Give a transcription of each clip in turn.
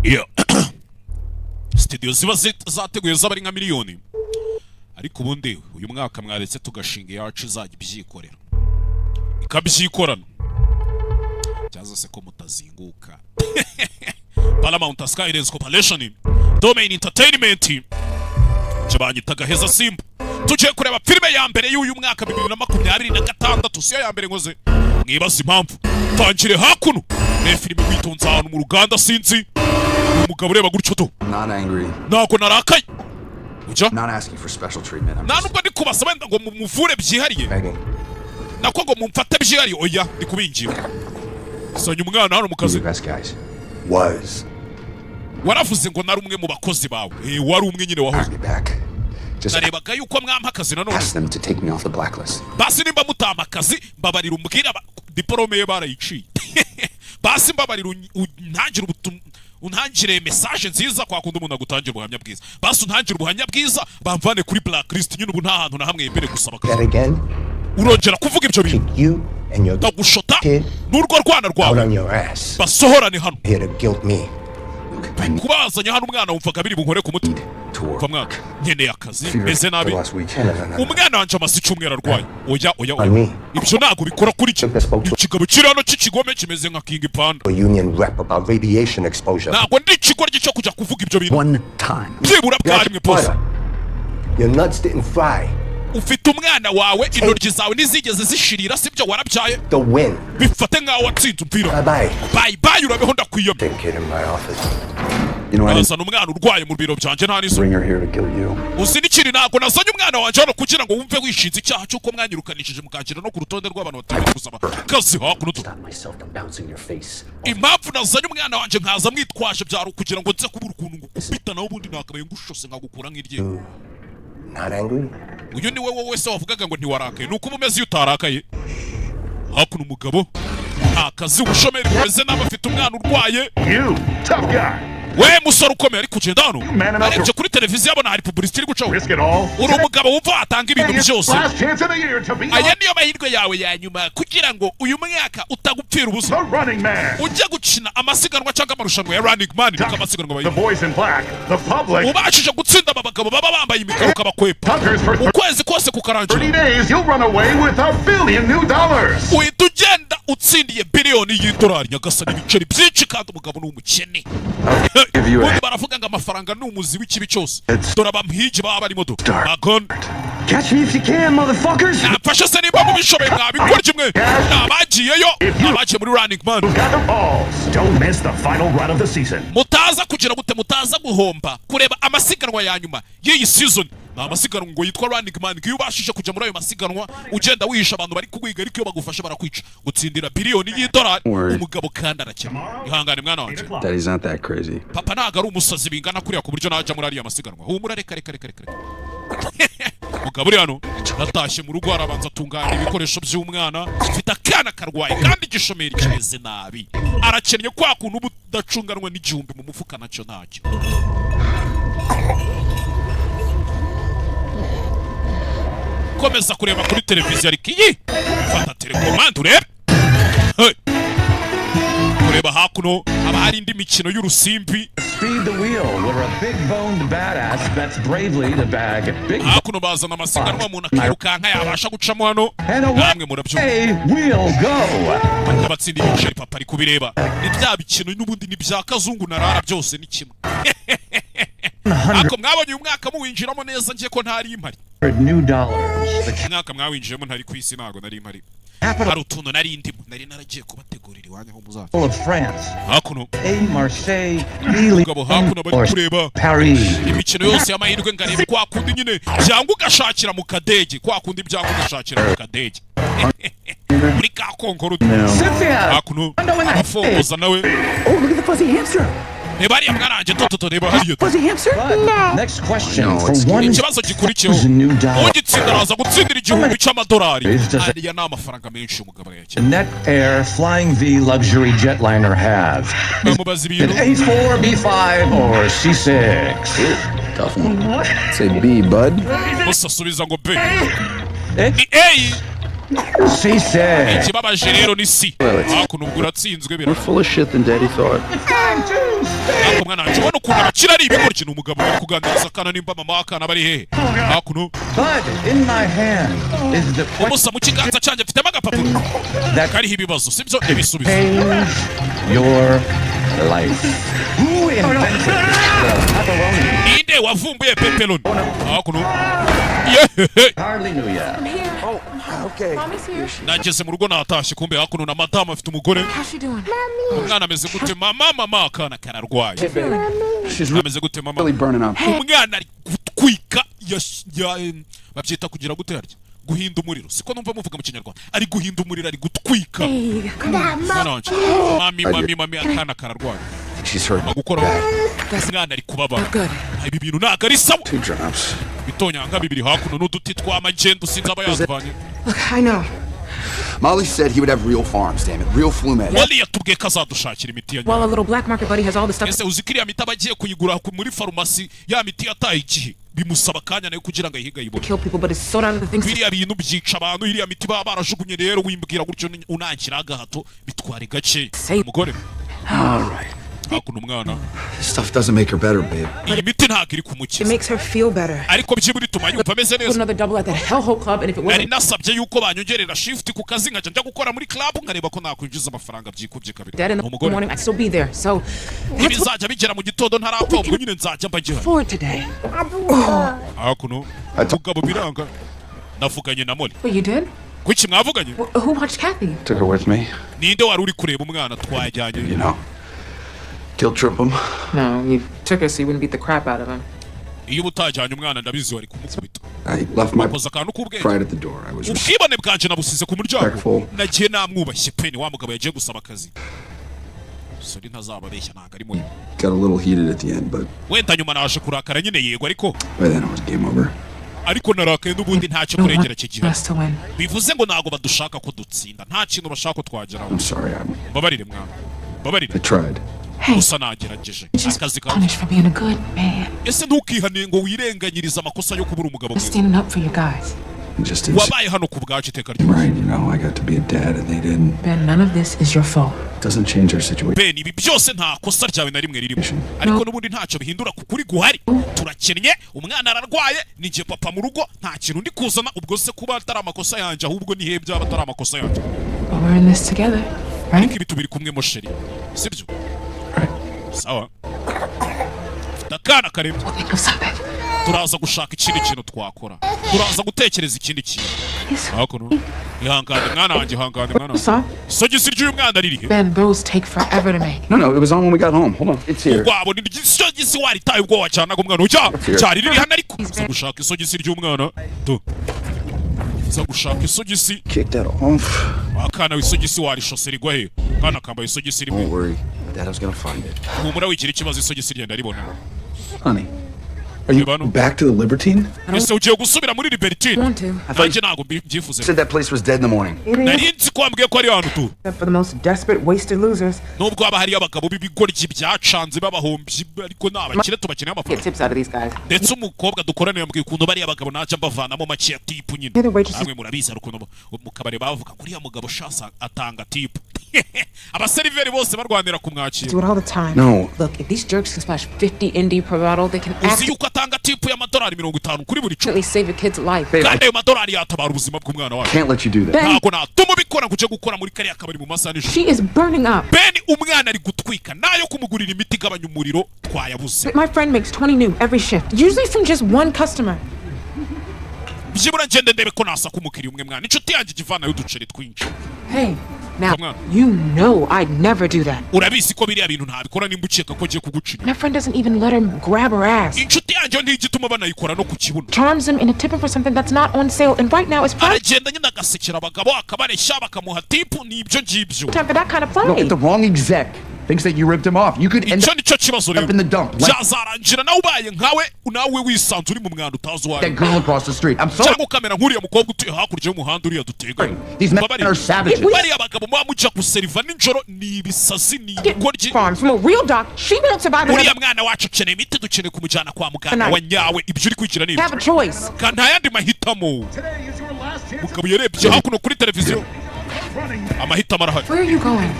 Iyo studio ziba zateguye z'abari nka miliyoni, ariko ubundi uyu mwaka mwaretse tugashinga yacu izajya ibyikorera ikabyikorana cyaza se ko mutazinguka. Paramount Skylands Corporation Domain Entertainment cyabanyitaga Heza Simba. Tugiye kureba filime ya mbere y'uyu mwaka 2026, siyo ya mbere ngoze mwibaza impamvu tangire hakuno ne filime witonza ahantu mu ruganda sinzi umugabo ureba gutyo to not angry nako narakaye uja not asking for special treatment. nubwo ndi kubasa wenda ngo muvure byihariye nako ngo mumfate byihariye oya ndi kubingira sonye umwana hano mu kazi Was waravuze ngo nari umwe mu bakozi bawe wari umwe nyine wahoze narebaga yuko mwampa akazi nanone basi nimba mutama akazi mbabarira umbwira diplome ye barayiciye basi mbabarira untangire message nziza kwa kundi umuntu agutangira ubuhamya bwiza basi untangire ubuhamya bwiza bamvane kuri blacklist nyine ubu nta hantu na hamwe yembere gusaba akazi urongera kuvuga ibyo bintu ndagushota n'urwo rwana rwawe basohorane hano kubazanya hano umwana wumvaga biri bunkore ku mutima kwa mwaka nkeneye akazi meze nabi umwana wanje amasi cyumwera arwaye oya ibyo ntago bikora kuri ikigabo kiri hano cy'ikigome kimeze nka King Panda ntago ndi ikigoryi cyo kujya kuvuga ibyo bintu byibura bwari mwe pose ufite umwana wawe intoryi zawe nizigeze zishirira sibyo warabyaye bifate nkaho watsinze umupira bye urabeho ndakwiyamye bazana umwana urwaye mu biro byanje nta nizo uzi n'ikiri ntabwo nazanye umwana wanje hano kugira ngo wumve wishinze icyaha cy'uko mwanyirukanishije mukakira no ku rutonde rw'abantu bategeka gusaba kazi hakuno impamvu nazanye umwana wanje nkaza mwitwaje byaro kugira ngo nze kubura ukuntu ngukubita naho ubundi nakabaye ngushose nkagukura nk'irye uyu ni wowe wese wavugaga ngo ntiwarakaye nuko umeze iyo utarakaye hakuno umugabo nta kazi ubushomeri bumeze n'abafite umwana urwaye we musore ukomeye ari kugenda hano arebye kuri televiziyo abona hari publicity iri gucaho uri umugabo wumva atanga ibintu byose aya niyo mahirwe yawe ya nyuma kugira ngo uyu mwaka utagupfira ubusa ujya gukina amasiganwa cyangwa amarushanwa ya Running Man nuko amasiganwa bayi ubashije gutsinda aba bagabo baba bambaye imikaro ukabakwepa ukwezi kose kukarangira uhita ugenda utsindiye biliyoni y'idolari nyagasani ibiceri byinshi kandi umugabo ni umukene ubundi baravuga ngo amafaranga ni umuzi w'ikibi cyose dore abampigi baba barimo do magon nafashe se niba mubishoboye mwabikora kimwe nabagiyeyo nabagiye muri Running Man mutaza kugira gute mutaza guhomba kureba amasiganwa ya nyuma y'iyi season na amasiganwa ngo yitwa Running Man iyo ubashije kujya muri ayo masiganwa ugenda wihisha abantu bari kugwiga ariko iyo bagufashe barakwica gutsindira biliyoni y'idolari umugabo kandi arakena ihangane mwana wanje that is not that crazy papa ntago ari umusazi bingana kuriya ku buryo najya muri ariya masiganwa humura reka mugabo uri hano natashye mu rugo arabanza atunganya ibikoresho by'umwana mfite akana karwaye kandi igishomeri kimeze nabi arakennye kwa kuntu ubudacunganwa n'igihumbi mu mufuka nacyo ntacyo komeza kureba kuri televiziyo ariko iyi fata telekomande urebe kureba hakuno haba hari indi mikino y'urusimbi hakuno bazana amasiganwa umuntu akirukanka yabasha gucamo hano namwe murabyumva batsinda ibiceri papa ari kubireba ni bya bikino n'ubundi ni bya kazungu narara byose ni kimwe ako mwabonye uyu mwaka muwinjiramo neza ngiye ko ntari impari mwaka mwawinjiyemo ntari ku isi ntago nari impari hari utuntu nari ndimo nari naragiye kubategurira iwanyu aho muzaza hakuno umugabo hakuno bari kureba imikino yose y'amahirwe ngareba kwa kundi nyine byanga ugashakira mu kadege kwa kundi byanga ugashakira mu kadege muri ka konkoro hakuno afunguza nawe reba ariya mwaranje toto reba hariyo ikibazo gikurikiyeho ugitsinda araza gutsindira igihumbi cy'amadolari ariya ni amafaranga menshi umugabo yakira Net Air Flying V Luxury Jetliner have bamubaza ibintu A4, B5 or C6 tough one say B bud gusa asubiza ngo B ni A She said. Ikibabaje rero ni si. Hakuno ubwo uratsinzwe bira. Full of shit than Daddy thought. Ako mwana wanjye ubona ukuntu abakira ari ibigoryi n'umugabo uri kuganiriza akana nimba mama w'akana bari hehe. Hakuno. But in my hand is the umusa mu kiganza cyanjye mfitemo agapapuro. Kariho ibibazo sibyo ibisubizo. Your life. Who invented the pepperoni? Ninde wavumbuye pepperoni? Hakuno. Hardly knew ya. Oh, okay. Nageze mu rugo natashye kumbe hakuno na madame afite umugore. Umwana ameze gute mama akana kararwaye. Ameze gute mama? Umwana ari gutwika babyita kugira gute harya? Guhinda umuriro. Siko numva muvuga mu Kinyarwanda. Ari guhinda umuriro ari gutwika. Mwana wanje. Mami akana kararwaye. She's hurt. Magukora. Umwana ari kubabara. Ibi bintu ntago ari sawa. Bitonyanga bibiri hakuno n'uduti tw'amagendo sinzi aba yazivanye. Look, I know. Molly said he would have real farms, damn it, real flu meds. Molly yatubwiye ko azadushakira imiti ya While a little black market buddy has all the stuff. ese uzikiriya miti abagiye kuyigura muri farumasi ya miti yataye igihe bimusaba kanya nayo kugira ngo ayihiga yibone. Kill people, but it's so down to the things. Biriya bintu byica abantu iriya miti baba barajugunye rero wimbwira gutyo unankira agahato bitwara gace umugore. All right. Hakuno umwana. This stuff doesn't make her better, babe. Iyi miti ntago iri It kumukiza. makes her feel better. Ariko byiburi tuma yumva ameze Put neza. another double at that hellhole club, and if it Nari wasn't, nasabye yuko banyongerera shift ku kazi nkajya njya gukora muri club nkareba ko nakwinjiza amafaranga byikubye kabiri. dead in the Umugore. morning, I'd still be there. So that's what Ibizajya bigera mu gitondo ntarapfa ubwo nyine nzajya mbajya. for today. Hakuno mugabo biranga navuganye na Molly. What you did? Kuki mwavuganye? Who watched Kathy? Took her with me, Ninde wari uri kureba umwana twajyanye? you know. Guilt trip him. No, you took her so you wouldn't beat the crap out of him. Iyo utajyanye umwana ndabizi wari kumukubita. I left my Wakoze akantu k'ubwenge. pride at the door. I was Ubwibone bwanje nabusize ku muryango. respectful. Nagiye namwubashye peni wa mugabo yagiye gusaba akazi. Sori ntazababeshya ntago ari mubi. Got a little heated at the end, but Wenda nyuma naje kurakara nyine yego ariko by then it was game over. narakaye n'ubundi ntacyo No kurengera one iki gihe. has to win. Bivuze ngo ntago badushaka ko dutsinda. Nta kintu bashaka ko twageraho. I'm sorry, Babarire mwana. Babarire. I tried. Hey, Gusa nagerageje. just Akazi kawe. punished for being a good man. Ese ntukihane ngo wirenganyirize amakosa yo kubura umugabo mwiza. Standing up for you guys. It just didn't seem Wabaye hano ku bwacu iteka ryose. right, you know. I got to be a dad and they didn't. Ben, none of this is your fault. Doesn't change our situation. Ben ibi byose nta kosa ryawe na rimwe ririmo. Ariko n'ubundi ntacyo bihindura ku kuri guhari. Turakennye, umwana ararwaye, nije papa mu rugo, nta kintu ndi kuzana ubwo se kuba atari amakosa yanjye ahubwo ni hebya abatari amakosa yanjye. But we're in this together, Ariko right? ibi tubiri kumwe mosheri. Sibyo? Sawa. Dakana karemye. Think of something. Turaza gushaka ikindi kintu twakora. Turaza gutekereza ikindi kintu. Yes. Hakuno. Ihangane mwana wanjye ihangane mwana. Son, Sogisi ry'uyu mwana ririhe? Ben, those take forever to make. No, it was on when we got home. Hold on. It's here. Wabo ni isogisi waritaye ubwo wacanaga umwana ujya cyari riri hano ariko uza gushaka isogisi ry'umwana to uza gushaka isogisi Kick that off. akana w'isogisi warishose rigwa he kana kambaye isogisi Don't rimwe worry. Dad was gonna find it. humura wigira ikibazo isogisi ryenda ribona Honey, are you Ivano. back to the Libertine? ese ugiye gusubira muri Libertine Want to, nanjye ntabwo mbyifuze Said that place was dead in the morning. nari nzi ko wambwiye ko ari hano tu except for the most desperate, wasted losers. nubwo haba hariyo abagabo b'ibigoryi byacanze b'abahombyi ariko ni abakire tubakeneye Get amafaranga tips out of these guys. ndetse umukobwa dukorana yambwiye ukuntu bariya abagabo najya mbavanamo make ya tipu nyine You're the waitresses. namwe murabizi hari ukuntu mu kabari bavuga ngo uriya mugabo shasa atanga tipu abaseriveri bose barwanira kumwakira Do it all the time. No. Look, if these jerks can splash 50 indie per bottle, they can uzi yuko atanga tipu y'amadolari 50 kuri buri cupa actually save a kid's life. Babe, I kandi ayo madolari yatabara ubuzima bw'umwana wacu can't let you do that. Ben, ntabwo natuma ubikora ngo ujye gukora muri kariya kabari mu masaha nijoro she is burning up. beni umwana ari gutwika nayo kumugurira imiti igabanya umuriro twayabuze My friend makes 20 new every shift, usually from just one customer. byibura ngende ndebe ko nasaka umukiriya umwe mwana inshuti yanjye igivanayo uduceri twinshi Hey, now, Come on. you know I'd never do that. urabizi ko biriya bintu ntabikora nimba ukeka ko agiye kugucira My friend doesn't even let her grab her ass. inshuti yanjye ntigituma banayikora no ku kibuno Charms him into tipping for something that's not on sale, and right now it's prime aragenda nyine agasekera abagabo akabareshya bakamuha tipu n'ibyo ngibyo time for that kind of No, play. if the wrong exec thinks that you ripped him off, you could end icyo nicyo kibazo rero up in the dump like byazarangira nawe ubaye nawe wisanze uri mu mwanda utazi uwo ari that girl across the street. I'm sorry. cyangwa ukamera nk'uriya mukobwa utuye hakurya y'umuhanda uriya duteganye These men Babarira. are savages. bariya bagabo muba mujya guseriva nijoro ni ibisazi ni ibigoryi Farms from a real doc. She won't survive uriya another. mwana wacu akeneye imiti dukeneye kumujyana kwa muganga Tonight. wa nyawe ibyo uri kwigira ni You have a ibyo choice. kandi nta yandi mahitamo mugabo yarebye hakuno kuri televiziyo amahitamo arahari. Where are you going?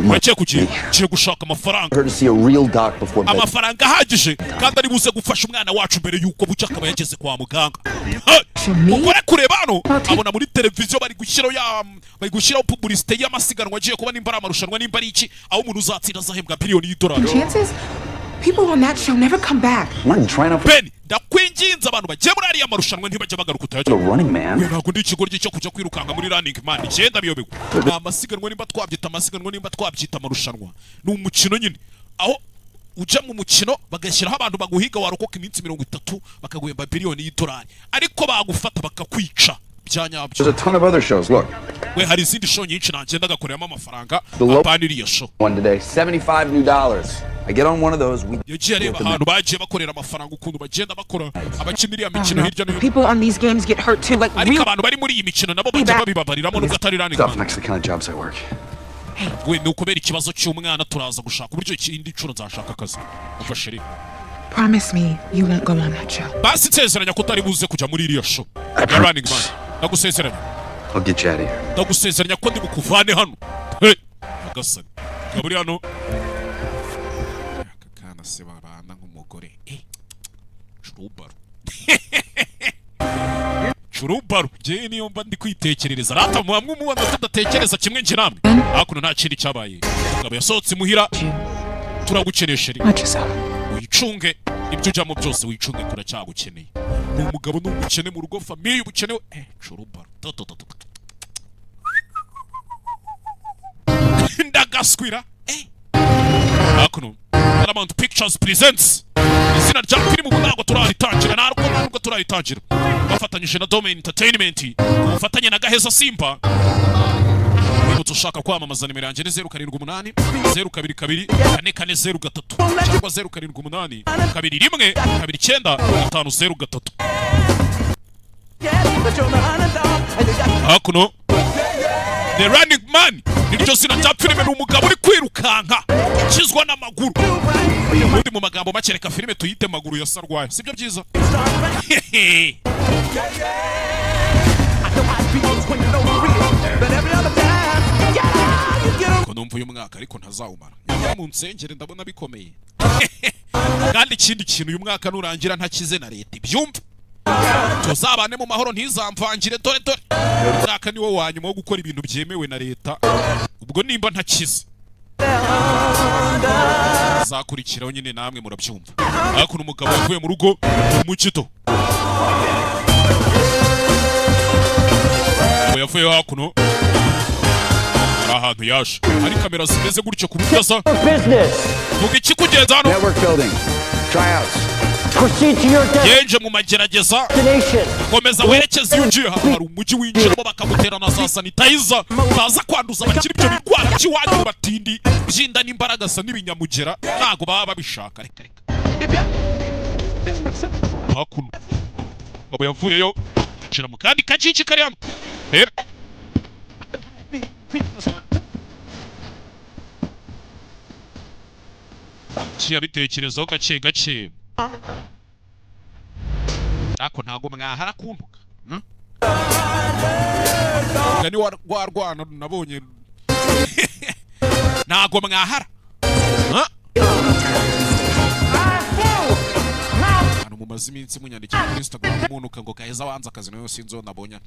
Wagiye kugiye gushaka amafaranga. Her to see a real doc before bed. Amafaranga ahagije kandi ari buze gufasha umwana wacu mbere yuko bucya akaba yageze kwa muganga. Ukore kureba hano abona muri televiziyo bari gushyiraho publicité y'amasiganwa agiye kuba nimba ari amarushanwa nimba ari iki aho umuntu uzatsinda azahembwa biliyoni y'idolari. Chances? People on that show never come back. Ben, ndakwinginze abantu bagiye muri ariya marushanwa ntibajya bagaruka utayaje. Running man. Ntabwo ndi ikigoryi cyo kujya kwirukanga muri running man. Igenda biyobewe. Amasiganwa nimba twabyita amasiganwa nimba twabyita amarushanwa. Ni umukino nyine. Aho uja mu mukino bagashyiraho abantu baguhiga warokoka iminsi 30 bakaguhemba biliyoni y'idolari. Ariko bagufata bakakwica. Byanyabyo. There's a ton of other shows. Look. We hari izindi show nyinshi nagenda gakoreramo amafaranga apaniriye show. One today, $75 new. I get on one of those. Yagiye areba ahantu bagiye bakorera amafaranga ukuntu bagenda bakora abakinira imikino hirya no hino. People on these games get hurt too, like ariko abantu bari muri iyi mikino nabo bajya babibabariramo nubwo atari running man. Next the kind of jobs I work. We ni ukubera ikibazo cy'umwana turaza gushaka uburyo ikindi curo nzashaka akazi. Ufashiri. Promise me you won't go on that show. Basi nsezeranya ko utari buze kujya muri iriya show. Ya running man. Ndagusezeranya. I'll get you out of here. Ndagusezeranya ko ndi bukuvane hano. Hey. Agasani. Kaburi hano. Akakana se babana nk'umugore. Churubaro. Churubaro. Je niyo mba ndi kwitekerereza. Rata mwamwe umubona tudatekereza kimwe nje namwe. Hakuno nta kindi cyabaye. Ngabo yasohotse muhira. Turagukenesha ri. Wicunge ibyo ujyamo byose wicunge kuracyagukeneye. Ni umugabo n'umukene mu rugo famille ubukenewe. Churubaro. Ndagaswira. Hakuno Paramount Pictures presents izina rya filmu ntabwo turaritangira ntabwo turaritangira bafatanyije na Domain Entertainment ubufatanye na Gaheza Simba. Niba ushaka kwamamaza nimero yanjye ni 078 022 4403 cyangwa 078 21 29 503. Hakuno The Running Man niryo zina rya filime ni umugabo uri kwirukanka ukizwa n'amaguru. Ubundi mu magambo make reka filime tuyite maguru ya sarwaye sibyo byiza. Ko numva uyu mwaka ariko ntazawumara. Nyamara mu nsengere ndabona bikomeye. Kandi ikindi kintu uyu mwaka nurangira ntakize na leta ibyumva. Tuzabane mu mahoro ntizamvangire dore. Mwaka niwo wanyuma wo gukora ibintu byemewe na leta. Ubwo nimba ntakize. Zakurikiraho nyine namwe murabyumva. Hakuno umugabo yavuye mu rugo mu kito. Yavuye hakuno. Ahantu yaje. Ari kamera zimeze gutyo ku butaza. Vuga iki kugenza hano? Network building. Tryouts. Proceed to your Yenje mu magerageza. Komeza werekeza yunjiye hari umujyi winjiramo bakagutera na za sanitizer. Baza kwanduza abakiri ibyo bikwara cy'iwanyu batindi. Byinda n'imbaraga sa n'ibinyamugera. Ntago baba babishaka reka. Hakuno. Baba yavuyeyo. Cira mu kandi kaciki kari hano. Bitekerezaho gake. Ako ntago mwahara kuntuka. Gani warwana nabonye. Ntago mwahara. Hano mumaze iminsi munyandikira kuri Instagram umunuka ngo Gaheza wanza akazi nayo sinzo nabonye.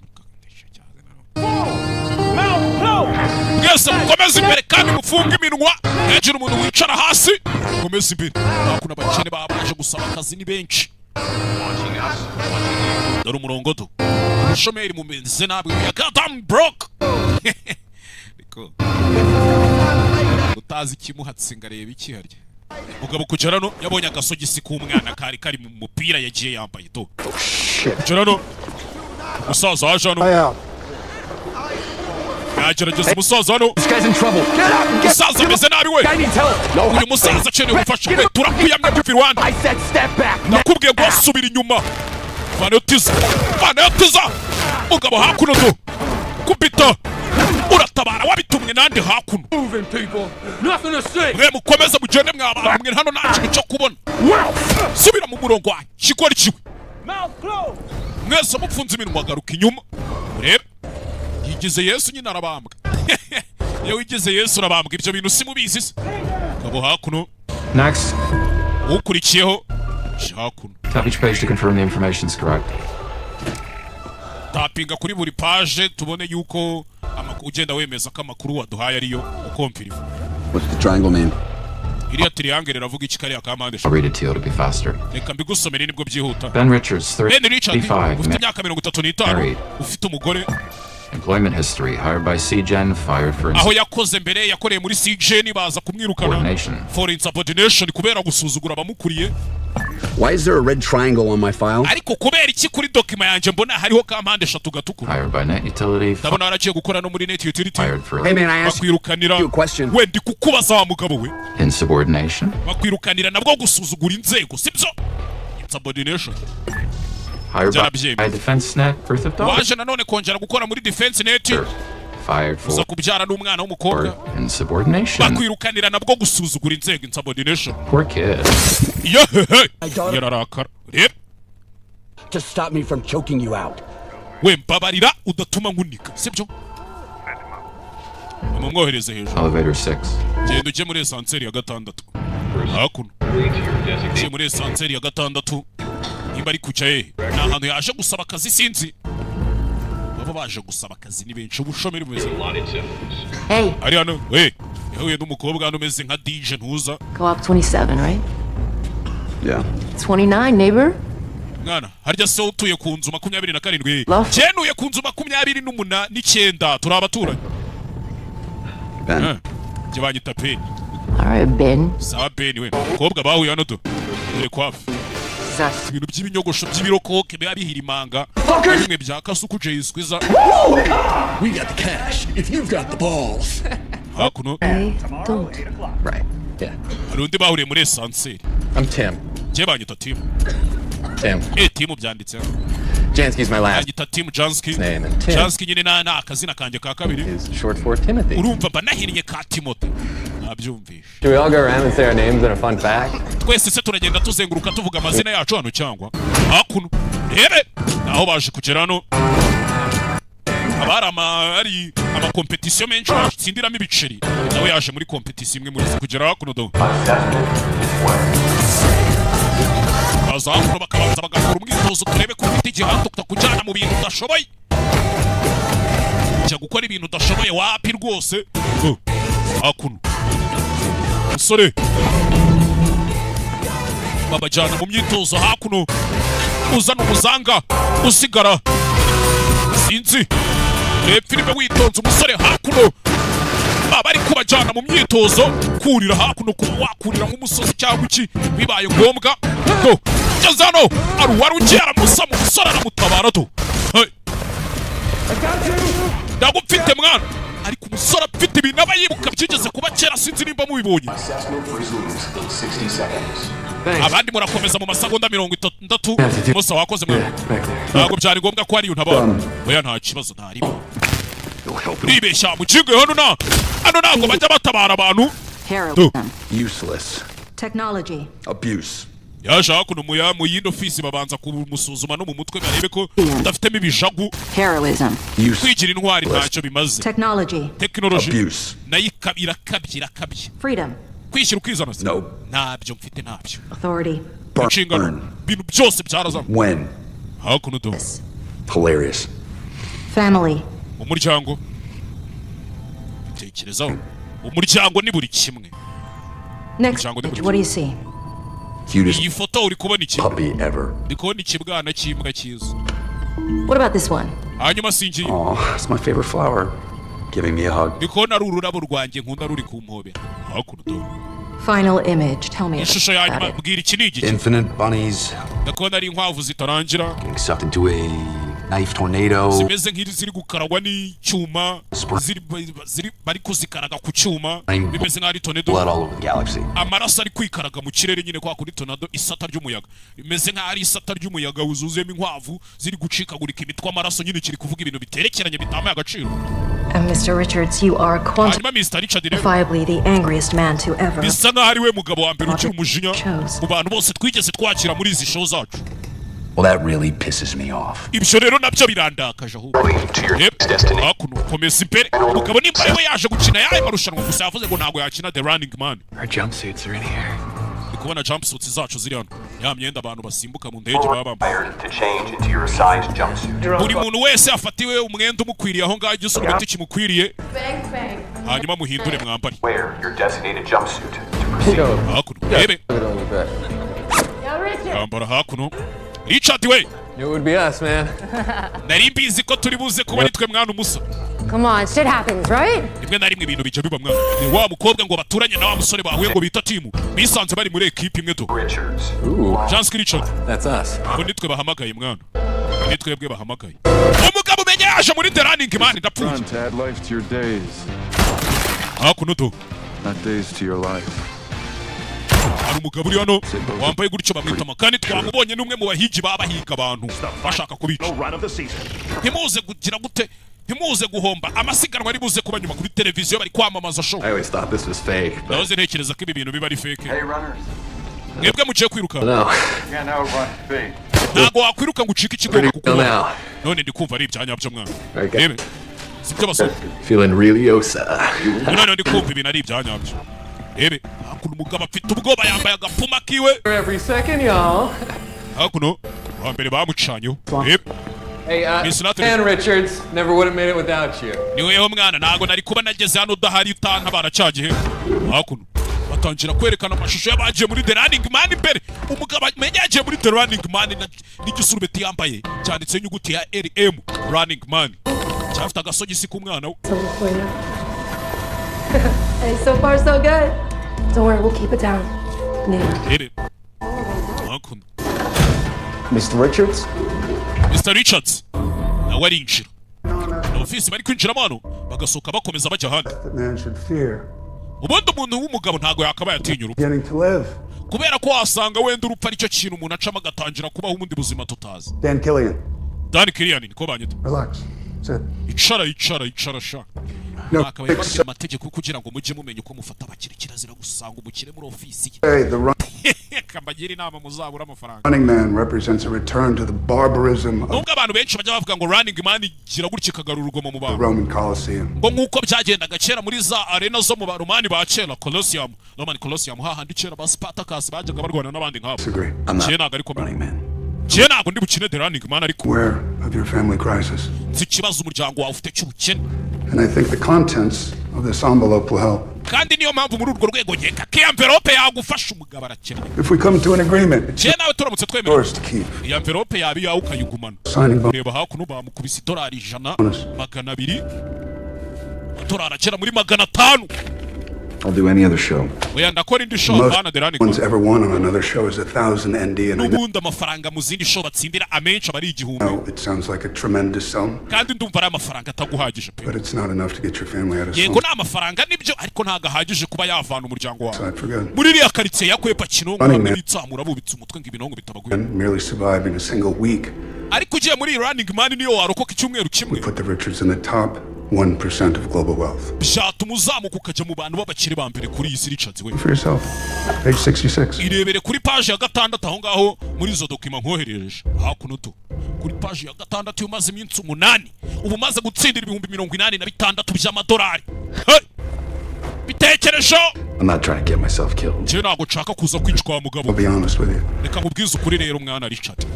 Mwese mukomeze imbere kandi mufunge iminwa. Hejuru umuntu wicara hasi. Mukomeze imbere. Hakuna abakene babaje gusaba akazi ni benshi. Dore umurongodo. Umushomeri mumeze nabi ya goddamn broke. Niko. Utazi kimuhatse ngareba iki harya. Mugabo kugerano yabonye agasogisi k'umwana kari mu mupira yagiye yambaye to. Kugerano. Musaza waje hano. Agerageza umusaza hano. Musaza ameze nabi we. Uyu musaza akeneye ubufasha we turakuyamye mu Rwanda. Nakubwiye ngo subira inyuma. Vanotiza. Mugabo hakuno do. Kubita. Uratabara wabitumwe nandi hakuno. Mwe mukomeza mugende mwaba mwe hano nta kintu cyo kubona. Subira mu murongo wanyu. Kigori kiwe. Mwese mupfunze iminwa garuka inyuma. Urebe. yigize Yesu nyine arabambwa. Iyo wigize Yesu urabambwa, ibyo bintu simubizi se. Kabo hakuno. Next. Ukurikiyeho hakuno. Tap each page to confirm the information is correct. Tapinga kuri buri page tubone yuko ugenda wemeza ko amakuru waduhaye ariyo ukomfirima. What's the triangle mean? Iriya triangle iravuga iki kariya kamande. I'll read it to you to be faster. Reka mbigusomere nibwo byihuta. Ben Richards, 35, ufite imyaka 35, ufite umugore. Employment history, hired by CGen, fired for aho yakoze mbere yakoreye muri CGen baza kumwirukana for insubordination kubera gusuzugura abamukuriye. Why is there a red triangle on my file? Ariko kubera iki kuri document yanje mbona hariho kampande 3 gatukura. Hired by net utility. Ndabona aragiye gukora no muri net utility. Hey man, I asked you a question. We ndi kukubaza wa mugabo we. Insubordination. Bakwirukanira nabwo gusuzugura inzego, sibyo? Insubordination. Hired by defense net, birth of daughter. Waje nanone kongera gukora muri defense net. Fired for kubyara n'umwana w'umukobwa. Insubordination. Bakwirukanira nabwo gusuzugura inzego, insubordination. Poor kid. Yararakara. Rep. To stop me from choking you out. We mbabarira udatuma nkunika, sibyo? Mumwohereze hejuru. Elevator 6. Genda uje muri esanseri ya 6. Hakuno. Uje muri esanseri ya 6. Nimba ari kuca hehe? Ni ahantu yaje gusaba akazi sinzi. Baba baje gusaba akazi ni benshi ubushomeri bumeze. Hey. Ari hano, we. Yahuye n'umukobwa hano umeze nka DJ ntuza. Go up 27, right? Yeah. 29, neighbor? Mwana, harya se utuye ku nzu 27. Cyenuye ku nzu 28 turi abaturanyi. Ben. Je banyita Ben. All right, Ben. Sawa Ben we. Umukobwa bahuye hano do. Dore kwafi. Ibintu by'ibinyogosho by'ibirokoke biba bihirimanga. Bimwe bya kasuku Jayisquiza. We got the cash if you've got the balls. Hakuno. Don't. Right. Yeah. Harundi bahuriye muri esanseri. I'm Tim. Je banyita Tim. Tim. Tim byanditse. Jansky's my last Banyita Tim Jansky. name, and Tim Jansky nyine na akazina kanje ka kabiri. is short for Timothy. Urumva banahiriye ka Timothy. Nabyumvishe. Should we all go around and say our names and a fun fact? Twese se turagenda tuzenguruka tuvuga amazina yacu hano cyangwa hakuno. Rebe naho baje kugera hano. Ari ama competition menshi batsindiramo ibiceri. Nawe yaje muri competition imwe muri kugera hakuno do. Baza hakuno bakabanza bagakora umwitozo turebe ko ufite igihando kutakujyana mu bintu udashoboye. Cya gukora ibintu udashoboye wapi rwose. Hakuno. Musore. Babajyana mu myitozo hakuno. Uzana umuzanga usigara. Sinzi. Filime witonze umusore hakuno. Baba ari kubajyana mu myitozo kurira hakuno kuba wakurira nk'umusozi cyangwa iki bibaye ngombwa. Jazano aruwari ugiye aramusa mu musore aramutabara do. Ndagufite mwana. Ariko umusore afite ibintu aba yibuka byigeze kuba kera sinzi nimba mubibonye. Abandi murakomeza mu masegonda 30. Musa wakoze mwana. Ntabwo byari ngombwa ko ari untabara. Oya nta kibazo ntarimo. Ribeshya mukinge hano ntabwo bajya batabara abantu. Useless. Technology. Abuse. Yaje hakuno mu yindi ofisi babanza kumusuzuma no mu mutwe barebe ko udafitemo ibijagu. Heroism. Kwigira intwari ntacyo bimaze. Technology. Technology. Abuse. Nayo irakabye. Freedom. Kwishyira ukizana se. No. Ntabyo mfite ntabyo. Authority. Inshingano. Ibintu byose byarazamo. When? Hakuno do. Hilarious. Family. Umuryango. Tekerezaho. Umuryango ni buri kimwe. Next page, what do you see? Cutest Iyi foto uri kubona iki? puppy ever. Ndi kubona ikibwana cy'imbwa cyiza. What about this one? Hanyuma singiye. Oh, it's my favorite flower. Giving me a hug. Ndi kubona ari ururabo rwanjye nkunda ruri ku mpobe. Hakuno do. Final image. Tell me Ishusho about yanyuma it. bwira iki ni iki? Infinite bunnies. Ndi kubona ari inkwavu zitarangira. Getting sucked into a knife tornado. Zimeze nk'iri ziri gukaragwa n'icyuma. Ziri bari kuzikaraga ku cyuma. Bimeze nk'ari tornado. Blood all over the galaxy. Amaraso ari kwikaraga mu kirere nyine kwa kuri tornado isata ry'umuyaga. Bimeze nk'ari isata ry'umuyaga wuzuzuyemo inkwavu ziri gucikagurika imitwe amaraso nyine kiri kuvuga ibintu biterekeranye bitamaye agaciro. And Mr. Richards, you are Hanyuma Mr. Richard rero quantifiably the angriest man to ever. bisa nk'aho ari we mugabo wa mbere ugira umujinya mu bantu bose twigeze twakira muri izi show zacu. Well, that really pisses me off. Ibyo rero nabyo birandakaje ahubwo. Hakuno komeza imbere. Umugabo nimba we yaje gukina yaye marushanwa gusa yavuze ngo ntago yakina The Running Man. Our jumpsuits are in here. Kubona jumpsuits zacu ziri hano. Ya myenda abantu basimbuka mu ndege baba bambaye. Buri muntu wese afatiwe umwenda umukwiriye aho ngaho igisubiti kimukwiriye. Hanyuma muhindure mwambari. Hakuno rebe. Kambara hakuno. Richard we. It would be us, man. Nari mbizi ko turi buze kuba ari twe mwana umusa. Come on, shit happens, right? Rimwe na rimwe ibintu bijya biba mwana. Ni wa mukobwa ngo baturanye na wa musore bahuye ngo bita timu. Bisanze bari muri equipe imwe to. Janski Richard. That's us. Abo nitwe bahamagaye mwana. Ni twebwe bahamagaye. Umugabo umenya yaje muri The Running Man ndapfuye. To add life to your days. Hakuno to. Not days to your life. Hari umugabo uri hano wambaye gutyo bamwita makani twamubonye n'umwe mu bahigi babahiga abantu bashaka kubica. Ntimuze kugira gute ntimuze guhomba amasiganwa ari buze kuba nyuma kuri televiziyo bari kwamamaza show. I always thought this was fake. Nahoze ntekereza ko ibi bintu biba ari fake. Mwebwe mugiye kwiruka. No. Ntago wakwiruka ngo ucike ikigonga kuko none ndi kumva ari ibyanyabyo mwana. Rebe sibyo basore. Feeling really osa. None ndi kumva ibintu ari ibyanyabyo. Rebe hakuno umugabo afite ubwoba yambaye agapuma kiwe. Every second, y'all. Hakuno wa mbere bamucanyo. Rebe Hey, Dan Richards, never would have made it without you. Niweho mwana ntago nari kuba nageze hano udahari utanka baracagihe. Hakuno batangira kwerekana amashusho y'abagiye muri The Running Man imbere. Umugabo amenya yagiye muri The Running Man n'igisurubeti yambaye cyanditse inyuguti ya RM Running Man. Cyafite agasogisi k'umwana we. Hey, so far so good. Don't worry, we'll keep it down. Rebe hakuno Mr. Richards? Mr. Richards nawe arinjira. Na ofisi bari kwinjiramo hano bagasohoka bakomeza bajya ahandi. Ubundi umuntu w'umugabo ntago yakabaye atinya urupfu. Kubera ko wasanga wenda urupfu aricyo kintu umuntu acamo agatangira kubaho ubundi buzima tutazi. Dan Killian niko banyita. Relax. Icara sha. Akabaye bagira amategeko kugira ngo mujye mumenya uko mufata abakire kirazira gusanga umukire muri ofisi ye. Kambagira inama muzabura amafaranga. Running Man represents a return to the barbarism of Nubwo abantu benshi bajya bavuga ngo Running Man gira gutya kagarura urugomo mu the bantu. Roman Colosseum. Ngo nkuko byagendaga kera muri za arena zo mu Baromani ba kera Colosseum, Roman Colosseum hahandi kera ba Spartacus bajyaga barwana n'abandi nkabo. Disagree. Kera ariko Kera ntabwo ndi bukine The Running Man ariko. Aware of your family crisis. Nzi ikibazo umuryango wawe ufite cy'ubukene. And I think the contents of this envelope will help. Kandi niyo mpamvu muri urwo rwego nkeka ko envelope yagufasha umugabo arakennye. If we come to an agreement, it's nawe turamutse twemera. yours to keep. Iyi envelope yabi yawe ukayigumana. Reba hakuno bamukubise $100, $200, $100 agera muri $500. I'll do any other show. Oya ndakora indi show bana The Running One's ever won on another show is 1,000 ND, and I n'ubundi amafaranga mu zindi show batsindira amenshi abari igihumbi. know it sounds like a tremendous sum, Kandi ndumva ari amafaranga ataguhagije pe. but it's not enough to get your family out of Yego slum. ni amafaranga nibyo ariko ntago ahagije kuba yavana umuryango wawe. Aside for good. Muri iriya karitsiye yakwepa Kinonko Running bamwe Man. bitsamura bubitse umutwe ngo ibinongo bitabaguye. And merely surviving a single week, Ariko ugiye muri Running Man niyo warokoka icyumweru kimwe. put the Richards in the top 1% of global wealth. Byatuma uzamuka ukajya mu bantu b'abakire ba mbere kuri iyi si Richards we. For yourself. Page 66. Irebere kuri page ya 6 aho ngaho muri izo dokima nkoherereje. Hakuno to. Kuri page ya 6 umaze iminsi 8 ubu maze gutsindira $86,000 by'amadolari. Bitekerezo. I'm not trying to get myself killed. Je nago nshaka kuza kwicwa mugabo. I'll be honest with you. Reka nkubwize ukuri rero mwana Richard.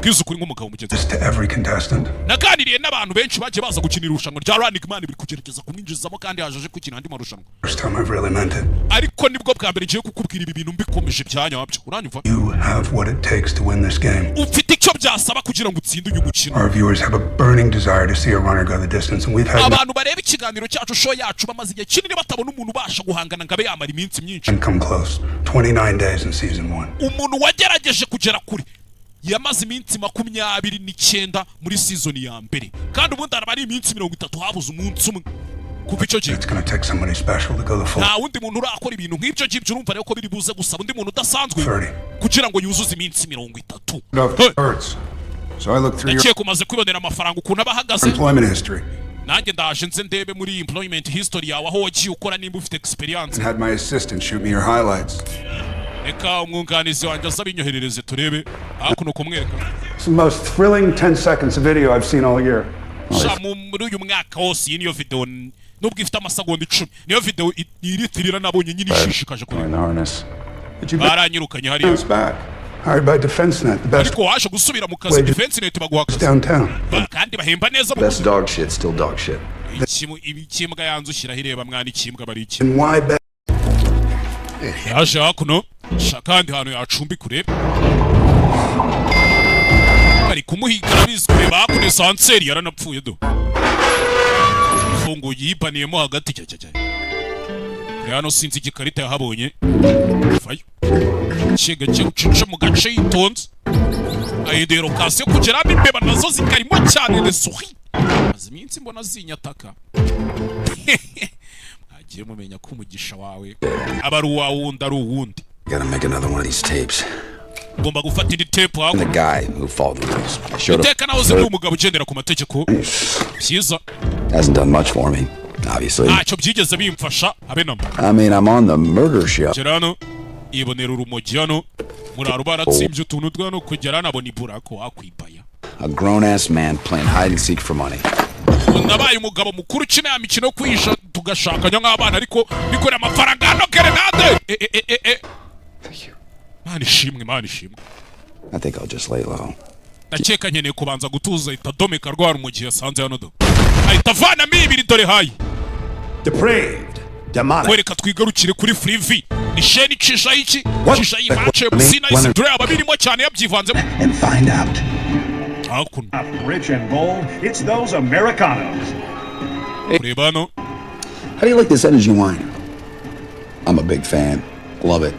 Bwize ukuri nk'umugabo mugenzi. This to every contestant. Naganiriye n'abantu benshi bagiye baza gukinira irushanwa rya Running Man biri kugerageza kumwinjizamo kandi yaje gukina andi marushanwa. First time I've really meant it. Ariko nibwo bwa mbere ngiye kukubwira ibi bintu mbikomeje byanyabyo. Uranyumva? You have what it takes to win this game. Ufite icyo byasaba kugira ngo utsinde uyu mukino. Our viewers have a burning desire to see a runner go the distance, and we've had Abantu bareba ikiganiro cyacu show yacu bamaze igihe kinini batabona umuntu ubasha guhangana ngabe yamara iminsi myinshi. and come close. 29 days in season 1. Umuntu wagerageje kugera kure yamaze iminsi 29 muri season ya mbere kandi ubundi araba ari iminsi 30 habuze umunsi umwe kuva icyo gihe. It's going to take somebody special to go the full. Nta wundi muntu urakora ibintu nk'ibyo ngibyo urumva rero ko biri buze gusaba undi muntu udasanzwe 30. kugira ngo yuzuze iminsi 30. So I looked through Yaciye your kumaze kwibonera amafaranga ukuntu aba ahagaze. employment history Nanjye ndaje nze ndebe muri employment history yawe aho wagiye ukora nimba ufite experience. and had my assistant shoot me your highlights. Reka umwunganizi wanjye azabinyoherereze turebe hakuno kumwereka. It's the most thrilling 10 seconds of video I've seen all year. Muri uyu mwaka wose niyo video nubwo ifite amasegonda 10 niyo video iritirira nabonye nyine ishishikaje kuri. Baranyirukanye hariya. Hired by DefenseNet, the best. Ariko waje gusubira mu kazi DefenseNet baguha akazi. Downtown. Kandi bahemba neza mu. Best dog shit, still dog shit. Ikimbwa yanzu shira hireba mwana ikimbwa bari iki. And why bet? Yaje hakuno shakandi hano yacumbi kureba. Bari kumuhiga bizwe bakune sanseri yaranapfuye do. Fungo yibaniyemo hagati cyacyaye. Hano sinzi igikarita yahabonye. Fayo. Chega cyo mu gace yitonze. Ayide location kugera n'imbeba nazo zikarimo cyane de souris. Aziminsi mbona zinyataka. Agiye mumenya ko umugisha wawe abaru wawundi ari uwundi. Gotta make another one of these tapes. Ngomba gufata indi tape hapo. The guy who followed the rules. Iteka naho uzi umugabo ugendera ku mategeko. Byiza. Hasn't done much for me, obviously. Cyo byigeze bimfasha habe namba. I mean, I'm on the murder show. Gerano ibonera urumogi hano muraro baratsimbye utuntu twano kugera nabona iburako akwibaya. A grown-ass man playing hide and seek for money. Nabaye umugabo mukuru ukina ya mikino kwisha tugashakanya nk'abana ariko bikora amafaranga hano Grenade. Thank you. Mani shimwe. I think I'll just lay low. Nakeka nkeneye kubanza gutuza itadomeka rwara umugiye yasanze hano do. Ahita vana mibiri dore hayi. Depraved. Demonic. Kwereka twigarukire kuri Free V. Ni sheni cisha iki? Cisha yimache musina isi dore ababirimo cyane yabyivanzemo. And find out. Hakuno. Rich and bold, it's those Americanos. Kurebano. How do you like this energy wine? I'm a big fan. Love it.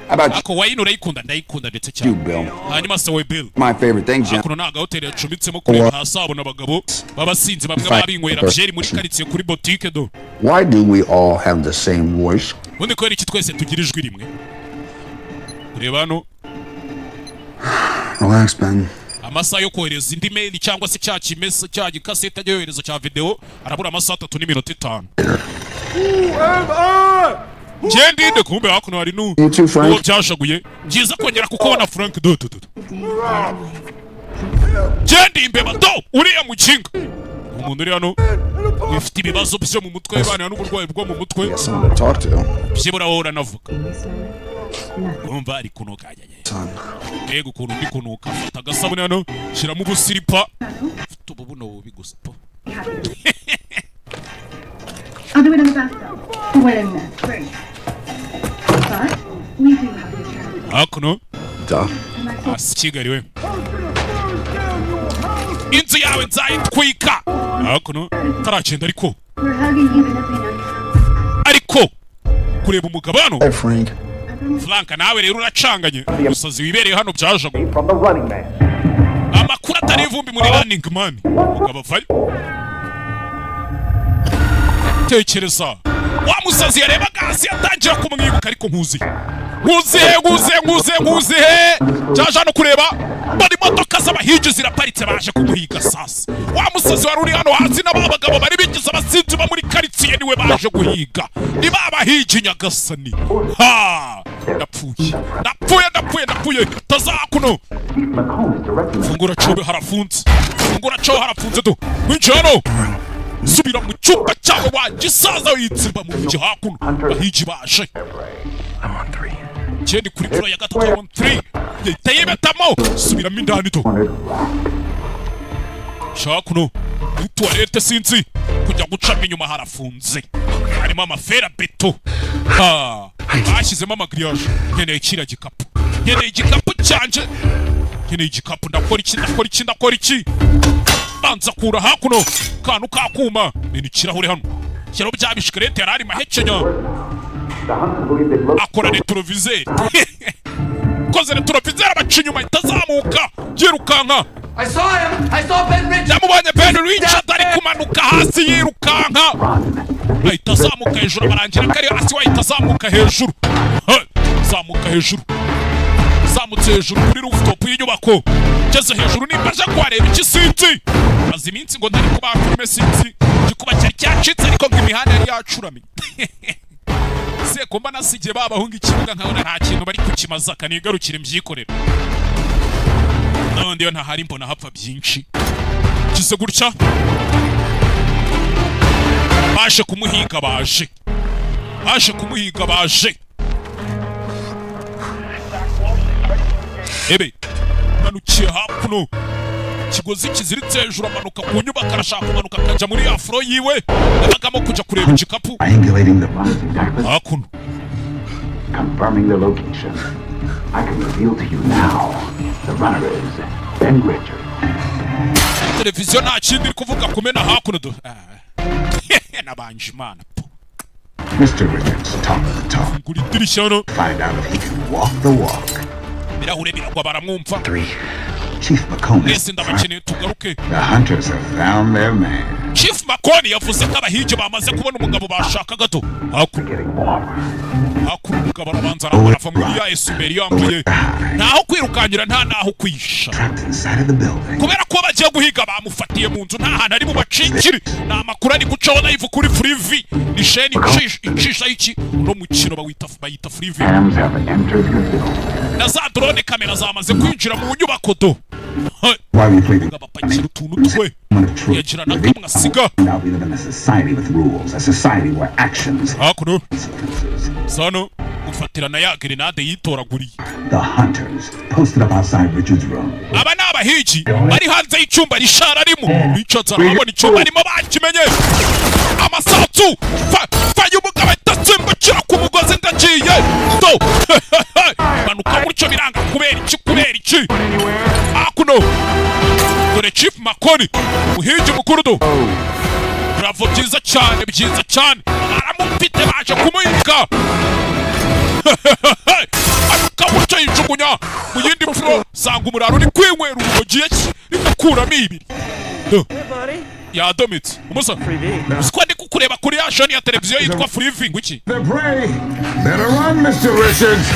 How about Ako wine urayikunda ndayikunda ndetse cyane. you, Bill? Hanyuma se we Bill. My favorite thing, John. Hakuno naga hotel yacumbitsemo kureba hasabo n'abagabo babasinzi bamwe babinywera byeri muri quartier kuri boutique do. Why do we all have the same voice? Undi ko iki twese tugira ijwi rimwe. Kurebano. Relax, Ben. Amasaha yo kohereza indi mail cyangwa se cya kimesa cya gikasete agiyohereza cya video arabura amasaha 3 n'iminota 5. Ngende kumbe hakuno hari nu. Uwo byashaguye. Byiza kongera kukubona Frank do. Ngende imbeba do uriya mukinga. Umuntu uri hano ufite ibibazo byo mu mutwe bana n'uburwayi bwo mu mutwe. Someone to talk to. Byibura wowe navuga. Umva ari kunuka ajyaye. Ego kuntu ndi kunuka fata gasabune hano shira mu busiripa. Fite ububuno bubi gusa po. I'll do it in the bathtub. Wait a minute. Great. But we do have to try. Hakuno. Da. Kigali we. Inzu yawe nzayitwika. Hakuno. Taragenda ariko. We're hugging even if we know you. Ariko kureba umugabano. Hey, Frank. Frank nawe rero uracanganye. Usazi wibereye hano byajago. From the running man. Amakuru atari ivumbi muri running man. Ukabavayo. Tekereza. Wa musazi yareba gasi yatangira kumwibuka ariko nkuzi. Nkuzi. Jaja no kureba. Bari modoka z'abahigi ziraparitse baje kumuhiga sasa. Wa musazi wari uri hano hasi n'abagabo bari bigize abasinzi ba muri quartier niwe baje guhiga. Ni babahigi nyagasani. Ha! Ndapfuye. Tazakuno. Fungura cobe harafunze. Do. Winjano. Subira mu cyumba cyawe wagisaza witsimba mu mujyi hakuno. Bahigi baje. I'm on 3. Jendi kuri kuro ya gatatu on 3. Yitayibetamo. Subira mindani to. Shakuno. Toilette sinzi. Kujya gucamo inyuma harafunze. Harimo amafera beto. Ha. Bashyizemo amagriage. Nkeneye kira gikapu. Nkeneye igikapu cyanje. Nkeneye igikapu ndakora iki. Banza kura hakuno. Kanu kakuma. Ni kirahure hano. Kiro bya bishikarete yarari mahekenya. Akora retroviseur. Koze retroviseur abacinyuma itazamuka. Yirukanka. I saw Ben Richards. Namubonye Ben Richards ari kumanuka hasi yirukanka. Itazamuka hejuru barangira kari hasi wa itazamuka hejuru. Zamuka hejuru. Zamutse hejuru kuri rooftop y'inyubako. Geze hejuru nimbaje kwareba ikisinzi. Maze iminsi ngo ndari kuba kuri mesinzi. Gikuba cyari cyacitse ariko ngo imihanda yari yacuramye. se ko mbana sigiye babahunga ikibuga nkabona nta kintu bari kukimaza kanigarukira imyikorera none yo ntahari mbona hapfa byinshi kize gutya baje kumuhiga baje ebe manukiye hakuno kigozi kiziritse hejuru amanuka ku nyubako arashaka kumanuka akajya muri afro yiwe yabagamo kujya kureba igikapu hakuno confirming the location. I can reveal to you now the runner is Ben Richard. Televiziyo nta kindi iri kuvuga kumena hakuno do nabanje imana Mr. Richards, top of the top. Find out if he can walk the walk. Birahure biragwa baramwumva. 3. Chief McCone. The hunters have found their man. Chief McCone yavuze ko abahigi bamaze kubona umugabo bashaka gato. Hakuru umugabo arabanza arava muri ya esuberi yambuye. Ntaho kwirukanyira nta naho kwisha. Kubera ko bagiye guhiga bamufatiye mu nzu nta hantu ari mu bacikiri. Nta makuru ari gucaho live kuri Free V. Ni sheni icisha iki no mukino bayita Free V. Na za drone kamera zamaze kwinjira mu nyubako do. Why we play the Now we live in a society with rules, a society where actions. Sano ufatirana ya grenade yitoraguriye. The hunters posted up outside Richard's room. Aba nabahigi bari hanze y'icyumba rishara arimo. Richards arabona icyumba arimo bakimenye. Amasatsu fa y'umugabo itasimbukira ku mugozi ndagiye. Do banuka muricyo biranga kubera iki. Akuno dore Chief McCone umuhigi mukuru do. Bravo byiza cyane aramupite baje kumuhiga. Anuka mucyo yijugunya mu yindi mfuro sanga umuraro ni kwinywera urugiye rikakuramo ibiri. Yadomitse umusa usiko ndi kukureba kuri ya shoni ya televiziyo yitwa Free V ngwiki. Better run, Mr. Richards.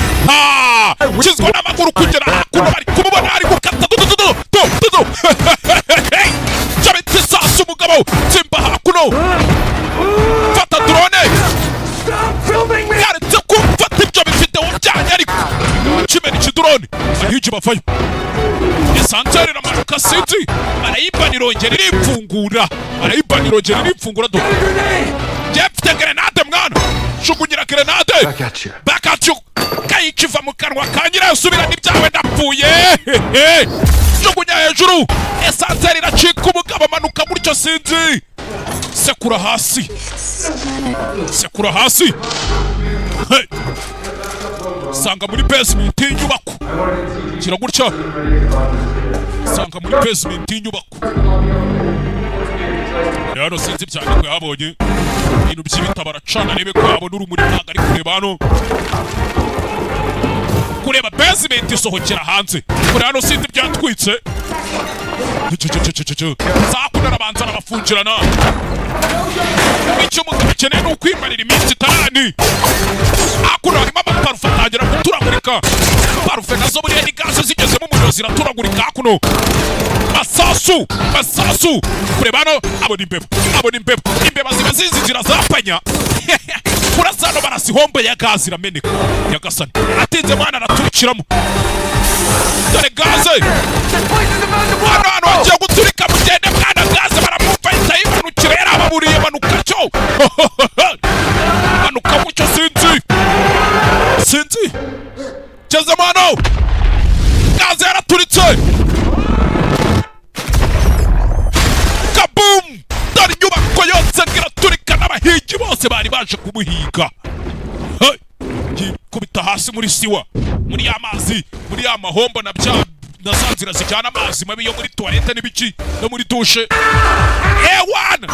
Kizwa n'amaguru kugera hakuno bari kumubona ari gukata do. Hey jabitse sasu umugabo simba hakuno fata drone. Stop filming me. Yaretse kumfata ibyo bifite ubyanya ariko kimena iki drone ahiji bafayo. Esantere na maruka sinzi arayibanirongera iripfungura do. Jefte grenade mwana shugunyira grenade back at you kayikiva mu kanwa kanyira usubira n'ibyawe ndapfuye. Shugunya hejuru esantere iracika umugabo amanuka muricyo sinzi. Sekura hasi. Hey. Sanga muri basement y'inyubako. Kira gutya. Sanga muri basement y'inyubako. Rero sinzi cyane ko yabonye ibintu by'ibitabara cana rebe ko yabona urumuri ntago ari kureba hano. Kureba basement isohokera hanze. Kuri hano sinzi byatwitse. Sakuna arabanza arabafungirana. Icyo mugabo akeneye ni ukwimarira iminsi itarani. Hakuna harimo amaparufe atangira guturagurika. Parufe nazo buriya ni gaze zigezemo umuriro ziraturagurika hakuno. Masasu kureba hano abona imbeba. Imbeba ziba zizinjira zapanya. Kurasano barasihombe ya gaze irameneka. Nyagasani atinze mwana araturikiramo. Dore gaze. Hano wagiye guturika mugende mwana gaze baramumva itayimanukira yarababuriye manuka cyo. Manuka mucyo sinzi. Cheze mano. Gaze yaraturitse. Kaboom! Dore inyubako yose iraturika n'abahigi bose bari baje kumuhiga. Kubita hasi muri siwa. Muri amazi, muri amahombo na bya za nzira zijyana amazi mabi yo muri toilette n'ibiki no muri dushe. A1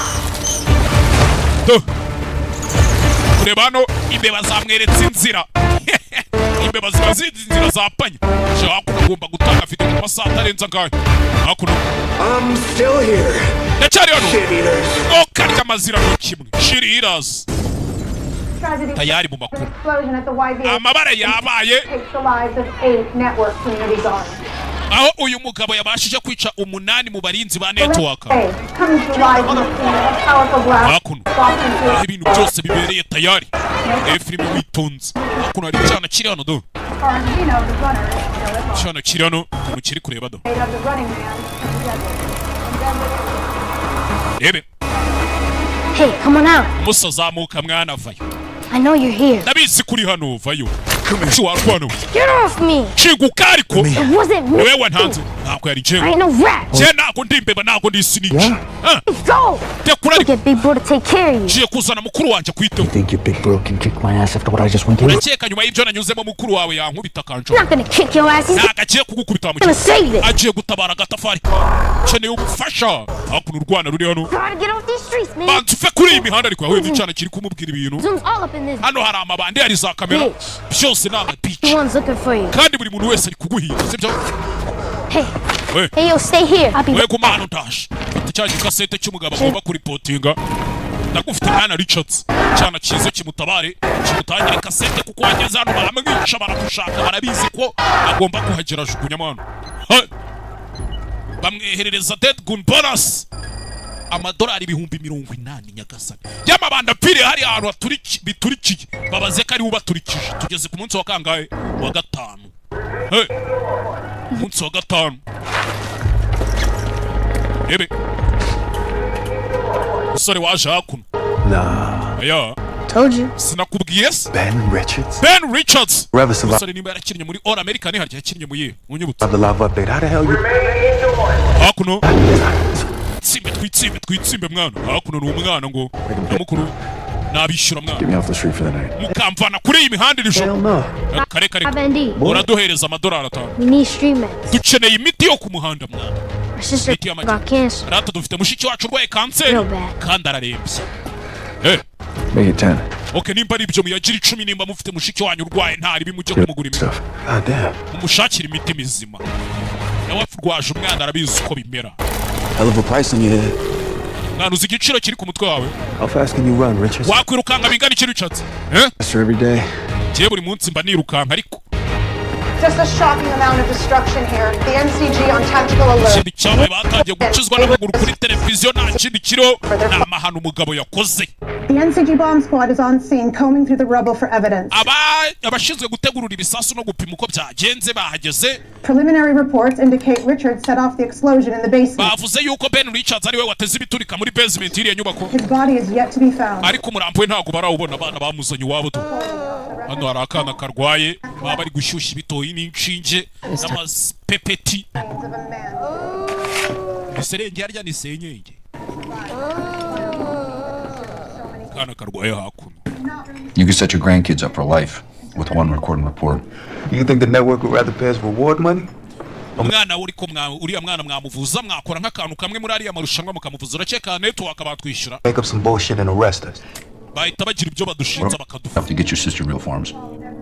kureba hano imbeba zamweretse inzira. Imbeba ziba zizi inzira zapanye. Shaka kugomba gutanga afite amasaha atarenza ngayo. Hakuno I'm still here. Ndacyari hano. Karya amazira no kimwe. Shiriras tayari mu makuru. Amabara yabaye. Aho uyu mugabo yabashije kwica 8 mu barinzi ba network. Hakuno ibintu byose bibereye tayari. Efrime witonze hakuno hari cyana kiri hano do cyana kiri hano mukiri kureba do rebe Hey, come on out. musazamuka mwana vayo I know you're here. ndabizi kuri hano vayo warwano Get off me. Chiguka ariko It wasn't me. wewe ntanze nako yari I ain't no rat. je nako ndimbeba nako ndi snitch Go. tekura Get Big Bro to take care of you. je kuzana mukuru wanje kwiteho. You think your big bro can kick my ass after what I just went through? urakeka nyuma y'ibyo nanyuzemo mukuru wawe yankubita kanjo I'm not gonna kick your ass. nagagiye kugukubita mu gonna save it. agiye gutabara gatafari ceneye ubufasha hakuno urwana ruri hano Gotta get off these streets, man. bantu fe kuri iyi mihanda ariko yahuye n'icana kiri kumubwira ibintu Zoom's all up in this. hano hari amabande hari za kamera byose ni amapici The one's looking for you. kandi buri muntu wese ari kuguhiga sibyo Hey. we Hey, yo, stay here. I'll be we kumana ndaje fata cya gikasete cy'umugabo agomba kuripotinga ndagufite mwana Richards cyana cyiza kimutabare kimutangire kasete kuko wageze hano baramwica baramushaka barabizi ko agomba kuhagera jugunya mwana bamweherereza dead gun bonus amadolari 80,000 nyagasani y'amabanda pire hari ahantu biturikiye babaze ko ari ubaturikije tugeze ku munsi wa kangahe wa gatanu munsi wa gatanu ebe usore waje hakuno aya told you. sinakubwiye se Ben Richards. Ben Richards Revis usore nimba yarakinnye muri All America ni harya yakinnye mu ye unyibutse the live update. How the hell you? hakuno twitsimbe mwana hakuno ni umwana ngo namukuru nabishyura mwana Get me off the street for the night. mukamvana kuri iyi mihanda iri joro kare uraduhereza amadolari 5 We need street meds. dukeneye imiti yo ku muhanda mwana My sister got cancer. rata dufite mushiki wacu urwaye kanseri Real bad. kandi ararembye Make it 10. okay nimba ari ibyo muyagira 10 nimba mufite mushiki wanyu urwaye ntari bimujye kumugura imiti Stuff. God damn. mumushakira imiti mizima nawe urwaje umwana arabizi uko bimera Hell of a price on your head. mwana uzi igiciro kiri ku mutwe wawe How fast can you run, Richards? wakwirukanga bingana iki Richards Faster every day. giye buri munsi mba nirukanka ariko Just a shocking amount of destruction here. The NCG on tactical alert. ikindi cyabaye batangiye gukizwa n'amaguru kuri televiziyo nta kindi kiriho ni amahano umugabo yakoze The NCG bomb squad is on scene, combing through the rubble for evidence. abashinzwe gutegurura ibisasu no gupima uko byagenze bahageze Preliminary reports indicate Richards set off the explosion in the basement. bavuze yuko Ben Richards ari we wateze ibiturika muri basement iriya nyubako His body is yet to be found. ariko umurambo we ntabwo barawubona abana bamuzanye iwabo tu hano hari akana karwaye baba bari gushyushya ibitoyi n'inshinge n'amapepeti iserenge harya ni senyenge akana karwaye hakuno. You can set your grandkids up for life with one recording report. You think the network would rather pay us reward money? umwana uriya mwana mwamuvuza mwakora nk'akantu kamwe muri ariya marushanwa mukamuvuza urakeka network batwishyura Make up some bullshit and arrest us. bahita bagira ibyo badushinza bakadufata Have to get your sister real forms.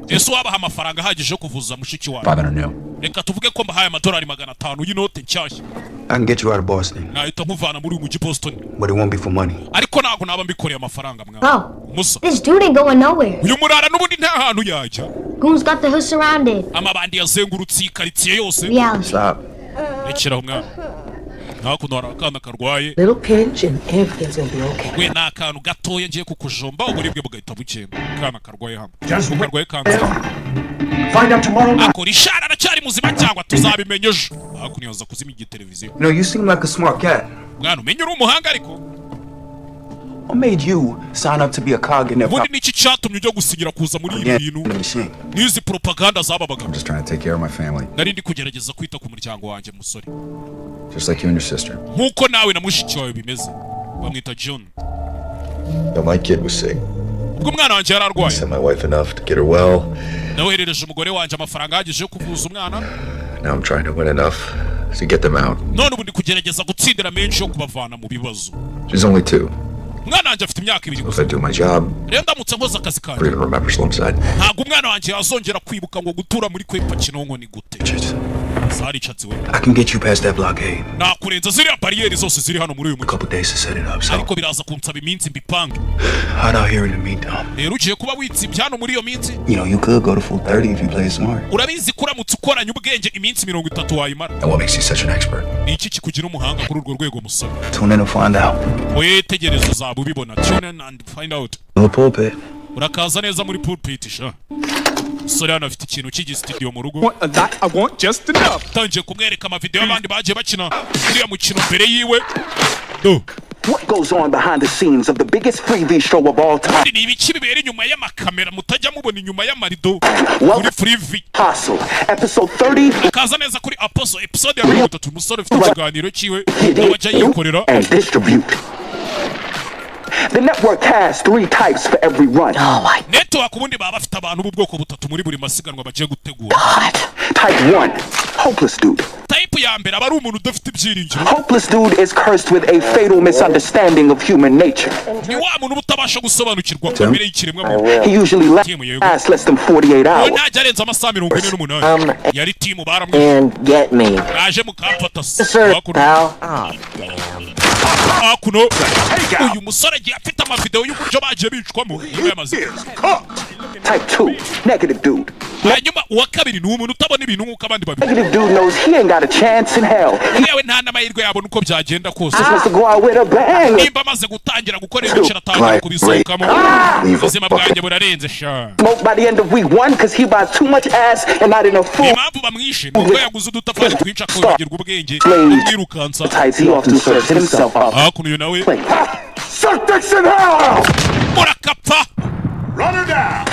ese wabaha amafaranga ahagije yo kuvuza mushiki wawe 500 new. reka tuvuge ko mbahaye amadolari 500 y'inote nshyashya I can get you out of Boston, nahita nkuvana muri uyu mujyi Boston but it won't be for money. ariko ntabwo naba mbikoreye amafaranga mwana musa This dude ain't going nowhere. uyu murara n'ubundi nta hantu yajya Goons got the hood surrounded. amabandi yazengurutse iyi karitsiye yose Reality. Stop. rekeraho mwana hakuno hari akana karwaye Little pinch and everything's gonna be okay. we ni akantu gatoya ngiye kukujomba uburibwe bugahita bugenda akana karwaye hano Just karwaye kanseri Find out tomorrow night. akora ishara aracyari muzima cyangwa tuzabimenya ejo hakuno yaza kuzima igiteleviziyo No, you seem like a smart cat. mwana umenye uri umuhanga ariko What made you sign up to be a cog in their ubundi niki cyatumye ujya gusinyira kuza muri ibi bintu machine? n'izi propaganda zababaga I'm just trying to take care of my family, nari ndi kugerageza kwita ku muryango wanjye musore just like you and your sister. nk'uko nawe na mushiki wawe bimeze bamwita John No, my kid was sick. ubwo umwana wanjye yari arwaye Sent my wife enough to get her well. nawoherereje umugore wanjye amafaranga ahagije yo kuvuza umwana Now I'm trying to win enough to get them out. none ubu ndi kugerageza gutsindira menshi yo kubavana mu bibazo She's only 2. umwana wanjye afite imyaka 2 If gusa I do my job, rero ndamutse nkoze akazi I'll kanjye even remember Slumside. ntabwo umwana wanjye yazongera kwibuka ngo gutura muri kwepa kinonko ni gute zaricatse we I can get you past that blockade. nakurenza ziriya bariyeri zose ziri hano muri uyu A mujyi couple days to set it up, so ariko biraza kunsaba iminsi mbipange hot out here in the meantime. rero ugiye kuba witsibye hano muri iyo minsi You know, you could go to full 30 if you play smart. urabizi ko uramutse ukoranye ubwenge iminsi 30 wayimara And what makes you such an expert? ni iki kikugira umuhanga kuri urwo rwego musore Tune in and find out. we tegereza uzaba ubibona tune in and find out The pulpit. urakaza neza muri pulpit sha. Sore hano afite ikintu cy'igi studio mu rugo. I want just enough. Tangiye kumwereka ama video y'abandi bagiye bakina uriya mukino mbere yiwe. Do. What goes on behind the scenes of the biggest freebie show of all time? Ni ibiki bibera inyuma y'amakamera mutajya mubona inyuma y'amarido muri freebie. Apostle, episode 30. Akaza neza kuri Apostle episode ya 3 umusore ufite ikiganiro cyiwe wajya yikorera. And distribute. The network has 3 types for every run. Network ubundi baba bafite abantu b'ubwoko butatu muri buri masiganwa bagiye gutegura. Type 1, hopeless dude. Type ya mbere aba ari umuntu udafite ibyiringiro. Hopeless dude is cursed with a fatal misunderstanding of human nature. Ni wa muntu utabasha gusobanukirwa kamere y'ikiremwa muntu. He usually lasts less than 48 hours. Ntajya arenza amasaha 48. Yari team baramwishe. And get me. Yaje mukapata. Sir, pal. Akuno. Uyu musore agiye afite ama video y'uburyo bagiye bicwamo. Type 2, negative dude. Hanyuma uwa kabiri ni umuntu utabona ibintu nk'uko abandi babiri. Negative dude knows he ain't got a chance in hell. Yewe nta n'amahirwe yabona uko byagenda kose. Supposed to go out with a bang. Nimba amaze gutangira gukora ibiciro atangira kubisohokamo. Ubuzima bwanjye burarenze sha. Smoke by the end of week 1 because he buys too much ass and not enough food. Impamvu bamwishe nuko yaguze udutafari twinshi akongera ubwenge. Yirukansa. He often searches himself out. Hakuno nawe. Suck dicks in hell. Urakapfa. Run her down.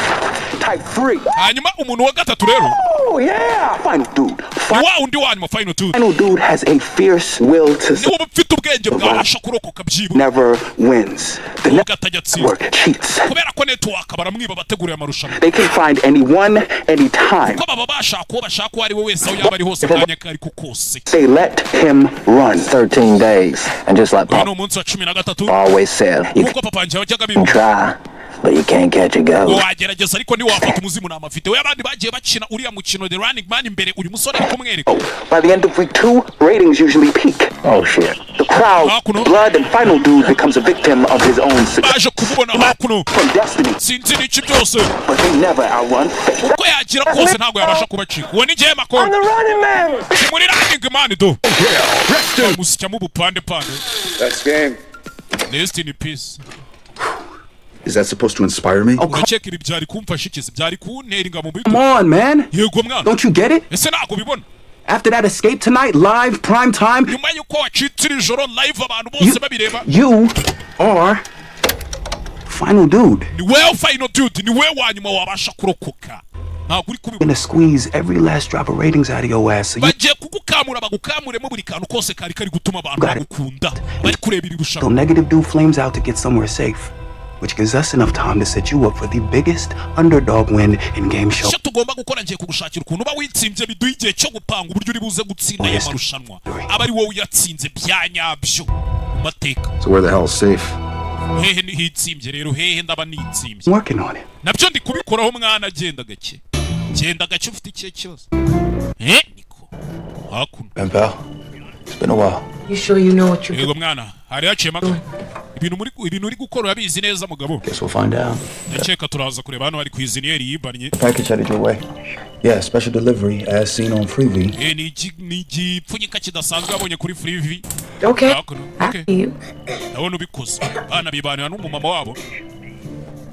Type 3. Hanyuma umuntu wa gatatu rero. Oh yeah, final dude. Wa undi wanyuma final dude. Final dude has a fierce will to Ni ubufite ubwenge bwabasha kurokoka byibu. Never wins. The network cheats. Kubera ko network baramwiba bategura amarushanwa. They can find anyone anytime. Ko baba bashaka ari we wese aho yaba ari hose kanya kari kukose. They let him run 13 days. And just like Papa umunsi wa 13 always said, you uko papa njye wajyaga can try, but you can't catch a ghost. wagerageza ariko ni wafata umuzimu na video y'abandi bagiye bakina uriya mukino The Running Man imbere uyu musore ari kumwereka. By the end of week 2, ratings usually peak. Oh shit. The crowd, blood, and final dude becomes a victim of his own success. Baje kumubona hakuno. From destiny. Sinzi n'iki byose. But they never outrun fate. Uko yagira kose ntabwo yabasha kubacika. Uwo ni njye makoro. I'm the running man. Muri Running Man do. Musya mu bupande pande. That's game. Rest in peace. Is that supposed to inspire me? Uracheka ibi byari kumfasha ikizi byari kuntera ingamo mu Come on, man. Yego mwana. Don't you get it? Ese ntabwo bibona. After that escape tonight, live, prime time. Nyuma yuko wacitse ijoro live abantu bose babireba. You are final dude. Ni wewe final dude, ni wewe wanyuma wabasha kurokoka. Ntabwo uri kubibona. Gonna squeeze every last drop of ratings out of your ass. So bagiye kugukamura bagukamuremo buri kantu kose kari gutuma abantu bagukunda. Bari kureba iri so rushanwa. negative dude flames out to get somewhere safe, which gives us enough time to set you up for the biggest underdog win in game show. Icyo tugomba gukora ngiye kugushakira ukuntu uba witsinze biduha igihe cyo gupanga uburyo uri buze gutsinda aya marushanwa. Aba ari wowe uyatsinze bya nyabyo mu mateka. So where the hell is safe? Hehe ni hitsimbye rero hehe ndaba nitsimbye. Working on it. Nabyo ndi kubikoraho mwana agenda gake. Genda gake ufite ikihe kibazo. Niko. Hakuno. Ben pal, it's been a while. You sure you know what you're Yego mwana, hari haciyemo ibintu uri gukora urabizi neza mugabo. Guess we'll find out. Ndakeka turaza kureba hano hari kwiziniyeri yibanye. Package headed your way. Yeah, special delivery as seen on Freevee. Ni igipfunyika kidasanzwe abonye kuri Freevee. Okay. Okay. Ndabona ubikoze. Bana bibanira n'umumama wabo.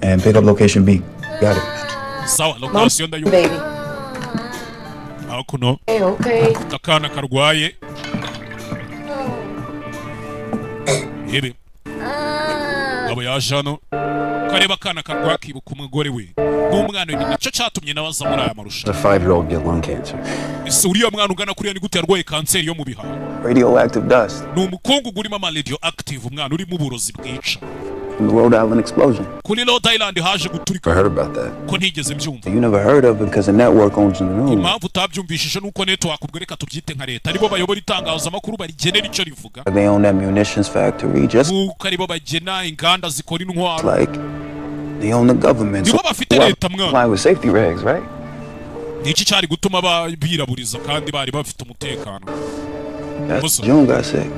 And pick up location B. Got it. Sawa, location ndayo. baby. Hakuno. Okay. Akana karwaye. Yebe. Abo yaje hano. Kareba akana karwaye kibuka umugore we. N'umwana we nicyo cyatumye nabaza muri aya marushanwa. A 5-year-old get lung cancer. Ese uriya mwana ugana kuriya ni gute yarwaye kanseri yo mu bihaha. Radioactive dust. Ni umukungugu urimo ama radioactive umwana uri mu burozi bwica. From the Rhode Island explosion. Kuri Rhode Island haje guturika. I heard about that. Ko ntigeze mbyumva. You never heard of it because the network owns the news. Impamvu utabyumvishije nuko network ubwereka tubyite nka leta aribo bayobora itangazamakuru barigenera icyo rivuga. They own that munitions factory just aribo bagena inganda zikora intwaro. Like they own the government. Nibo bafite leta mwana. Comply with safety regs, right? Niki cyari gutuma biraburiza kandi bari bafite umutekano. That's June got sick.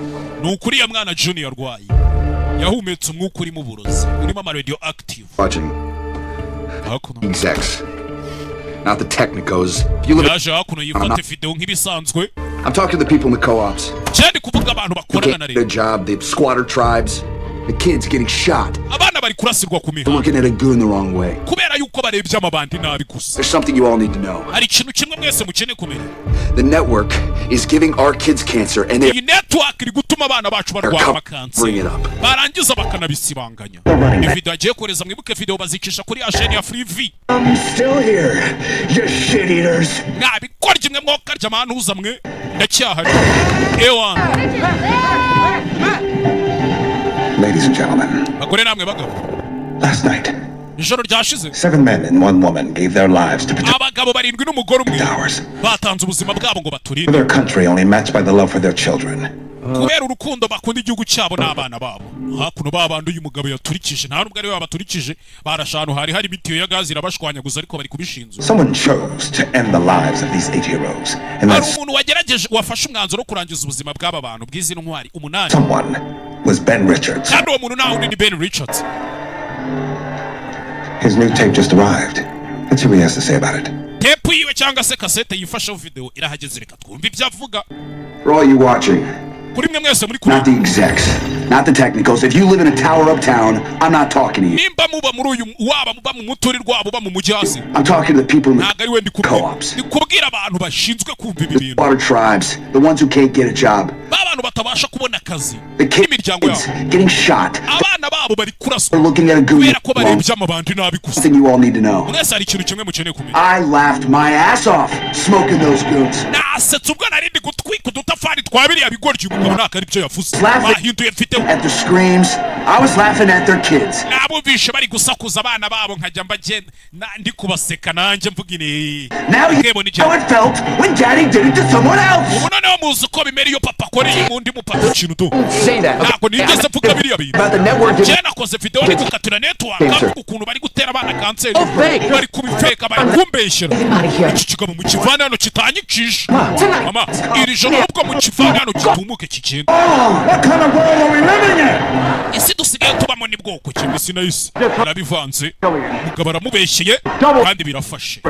Nukuri ya mwana Junior rwaye. Yahumetse umwuka uri mu burozi urimo ama radioactive. Watching execs, not the technicos. Yaje hakuno yifate video nk'ibisanzwe. I'm talking to the people in the co-ops. Cyane kuvuga abantu bakorana na their job, the squatter tribes. The kid's getting shot. Abana bari kurasirwa ku mihanda. Looking at a goon the wrong way. Kubera yuko barebye amabandi nabi gusa. There's something you all need to know. Hari ikintu kimwe mwese mukeneye kumenya. The network is giving our kids cancer and they network iri gutuma abana bacu barwara amakansi. Barangiza bakanabisibanganya. Video agiye koreza mwibuke video bazikisha kuri Asheni ya Free V. I'm still here. You shit eaters. Nabikora kimwe mwokarya amanuza mwe. Ndacyahari. Ewan. Ladies and gentlemen, bagore namwe bagabo. Last night, ijoro ryashize 7 men and 1 woman gave their lives to protect abagabo barindwi n'umugore umwe batanze ubuzima bwabo ngo baturinde their country only matched by the love for their children. Kubera urukundo bakunda igihugu cyabo n'abana babo. Hakuno babandi uyu mugabo yaturikije nta nubwo ari we babaturikije barashanu hari mitiyo ya gazi irabashwanyaguza ariko bari kubishinzwe. Someone chose to end the lives of these 8 heroes. And that's umuntu wagerageje wafashe umwanzuro kurangiza ubuzima bw'aba bantu bw'izi ntwari umunani. Someone was Ben Richards. Kandi uwo muntu nawe undi ni Ben Richards. His new tape just arrived. Let's see what he has to say about it. Tape yiwe cyangwa se cassette yifashaho video irahageze reka twumve ibyo avuga. For all you watching, not the execs, not the technicals. If you live in a tower uptown, I'm not talking to you. I'm talking to the people in the co-ops. The water tribes, the ones who can't get a job. The kids getting shot. They're looking at a goon. Something you all need to know. I laughed my ass off smoking those goons. Laughing at their screams. I was laughing at their kids. Now you know how it felt when Daddy did it to someone else. Say that. About the network. What kind of world are we living in? Isi dusigaye tubamo ni bwoko kimwe sinayisi nabivanze mugabara mubeshyeye kandi birafashe.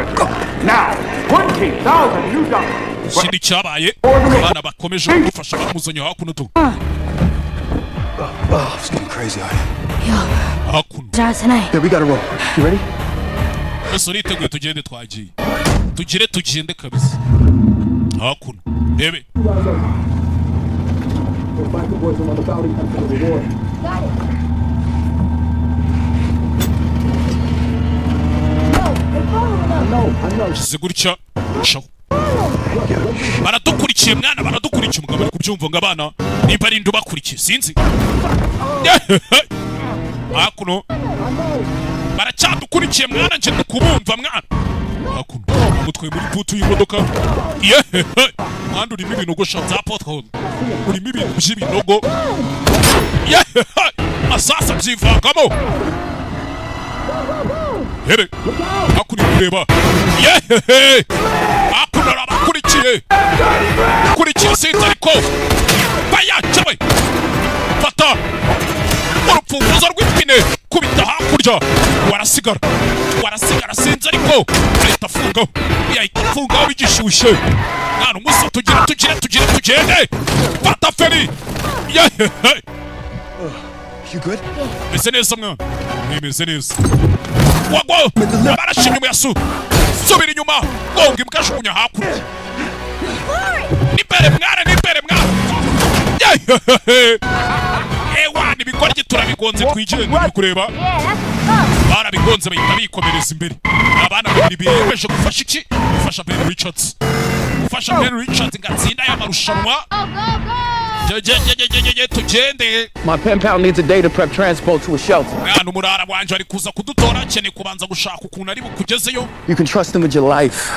Now, $20,000 Sindi cyabaye abana bakomeje gufasha bamuzonye hakuno tu. It's getting crazy out here. Hakuno. Yeah, we gotta roll. You ready? Ese uriteguye tugende twagiye. Tugende kabisa. Hakuno. Rebe. Zigurcha baradukurikiye mwana baradukurikiye umugabo ari kubyumva ngo abana nimba ari ndubakurikiye sinzi hakuno baracyadukurikiye mwana nje kubumva mwana hakuno umutwe muri putu y'imodoka mwana urimo ibinogo za pothole urimo ibintu by'ibinogo asasa byivangamo Hebe akuri kureba akuna abakurikiye kurikiye sinzi ariko baya cyawe fata urupfunguzo rw'ipine kubita hakurya warasigara sinzi ariko ahita afungaho yahita afungaho bigishyushye mwana umuso tugende fata feri You good? Meze neza mwana meze neza wagwa barashimye muyasu subira inyuma gonga imbwashukunya hakurya nibere mwana ewa nibikorye turabigonze twigenga bikureba barabigonze bahita bikomereza imbere abana babiri biyemeje gufasha iki gufasha Ben Richards ngatsinda y'amarushanwa My pen pal needs a day to prep transport to a shelter. You can trust him with your life.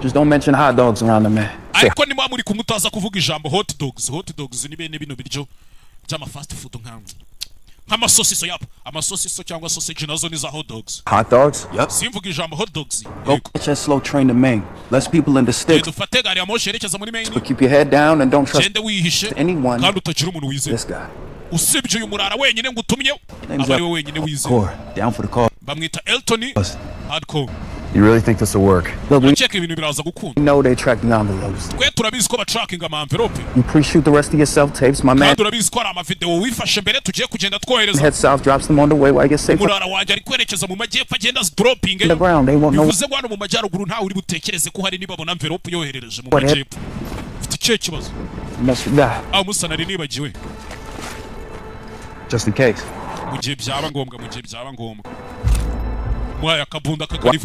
Just don't mention hot dogs around the man. Hot dogs ni bene bino biryo by'ama fast food nk'amasosiso yapa amasosiso cyangwa sausage nazo ni za hot dogs. Hot dogs? Yep. Simvuga ijambo hot dogs. Go catch that slow train to Maine. Less people in the sticks. Dufate gari ya moshi yerekeza muri Maine. But keep your head down and don't trust anyone. Kandi utagira umuntu wizeye. This guy. Usibye uyu murara wenyine ngo utumye abari we wenyine wizeye. Down for the call. Bamwita Elton Hardcore. You really think this will work? Look, we know they track the envelopes. You pre-shoot the rest of your self-tapes, my man. Head south, drops them on the way while I get safe. On the ground, they won't know. Just in case.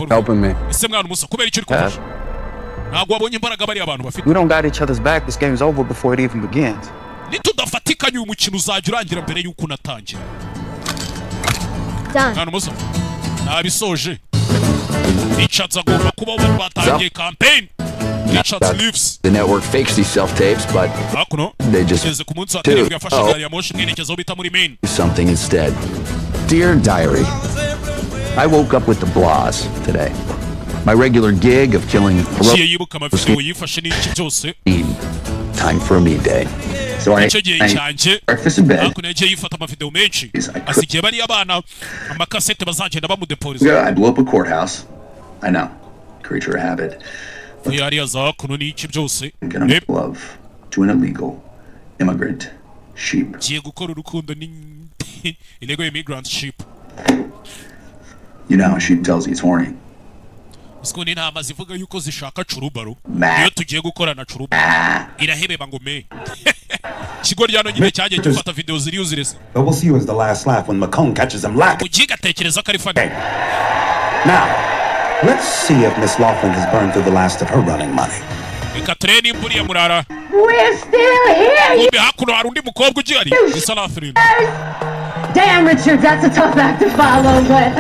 Helping me. We don't got each other's back. This game's over before it even begins. The network fakes these self-tapes, but they just do something instead. Dear Diary, I woke up with the blahs today. My regular gig of killing time for a me day. So I breakfast in bed. Yeah, I blew up a courthouse. I know. Creature of habit. I'm gonna make love to an illegal immigrant sheep. You know how sheep tells you it's horny. But we'll see you as the last laugh when Macomb catches him lacking. Now, let's see if Miss Laughlin has burned through the last of her running money. We're still here! Damn, Richard, that's a tough act to follow, but...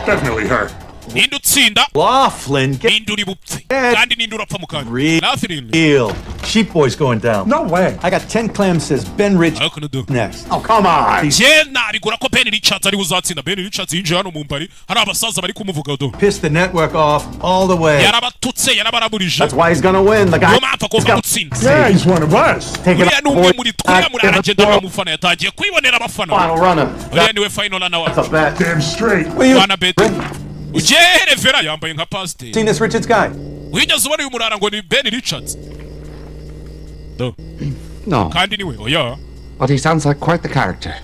Definitely her. Laughlin, real. Sheep boy's going down. No way. I got 10 clams, says Ben Rich next. Oh, come on. Piss the network off all the way. That's why he's gonna win. The guy. Yeah, he's one of us. Take it Final runner. That's a bet. Damn straight. Seen this Richards guy? No. But he sounds like quite the character.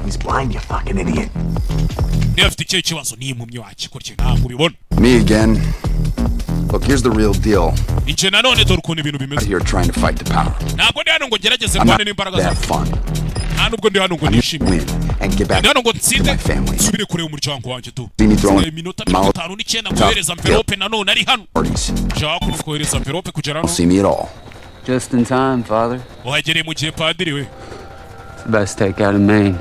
He's blind, you fucking idiot. Me again. Look, here's the real deal. I'm here trying to fight the power. I'm not to have fun. I need to win and get back to my family. See me throwing parties. Don't see me at all. Just in time, Father. It's the best takeout in Maine.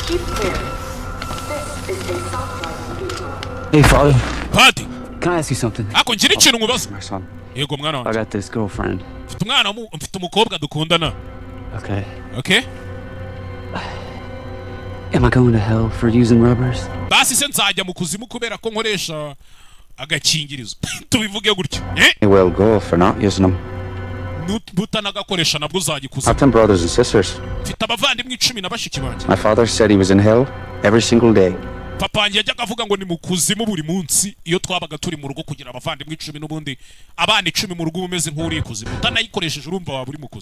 Keep clear. This is a soft light. Hey, Father. Paddy. Can I ask you something? My son. I got this girlfriend. Okay. Okay? Am I going to hell for using rubbers? He will go for not using them. I've 10 brothers and sisters. My father said he was in hell every single day.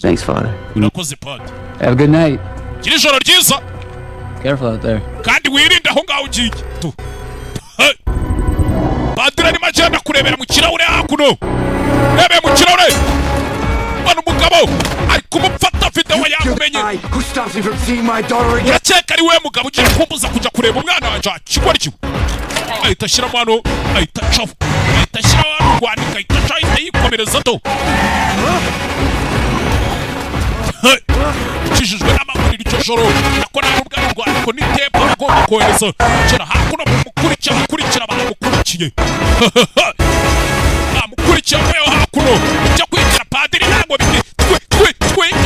Thanks, Father. Have a good night. Careful out there. Who stops me from seeing my daughter again? icyo abakurikira bamukurikiye bamukurikira weho hakuno icyo kwitira padiri ntabwo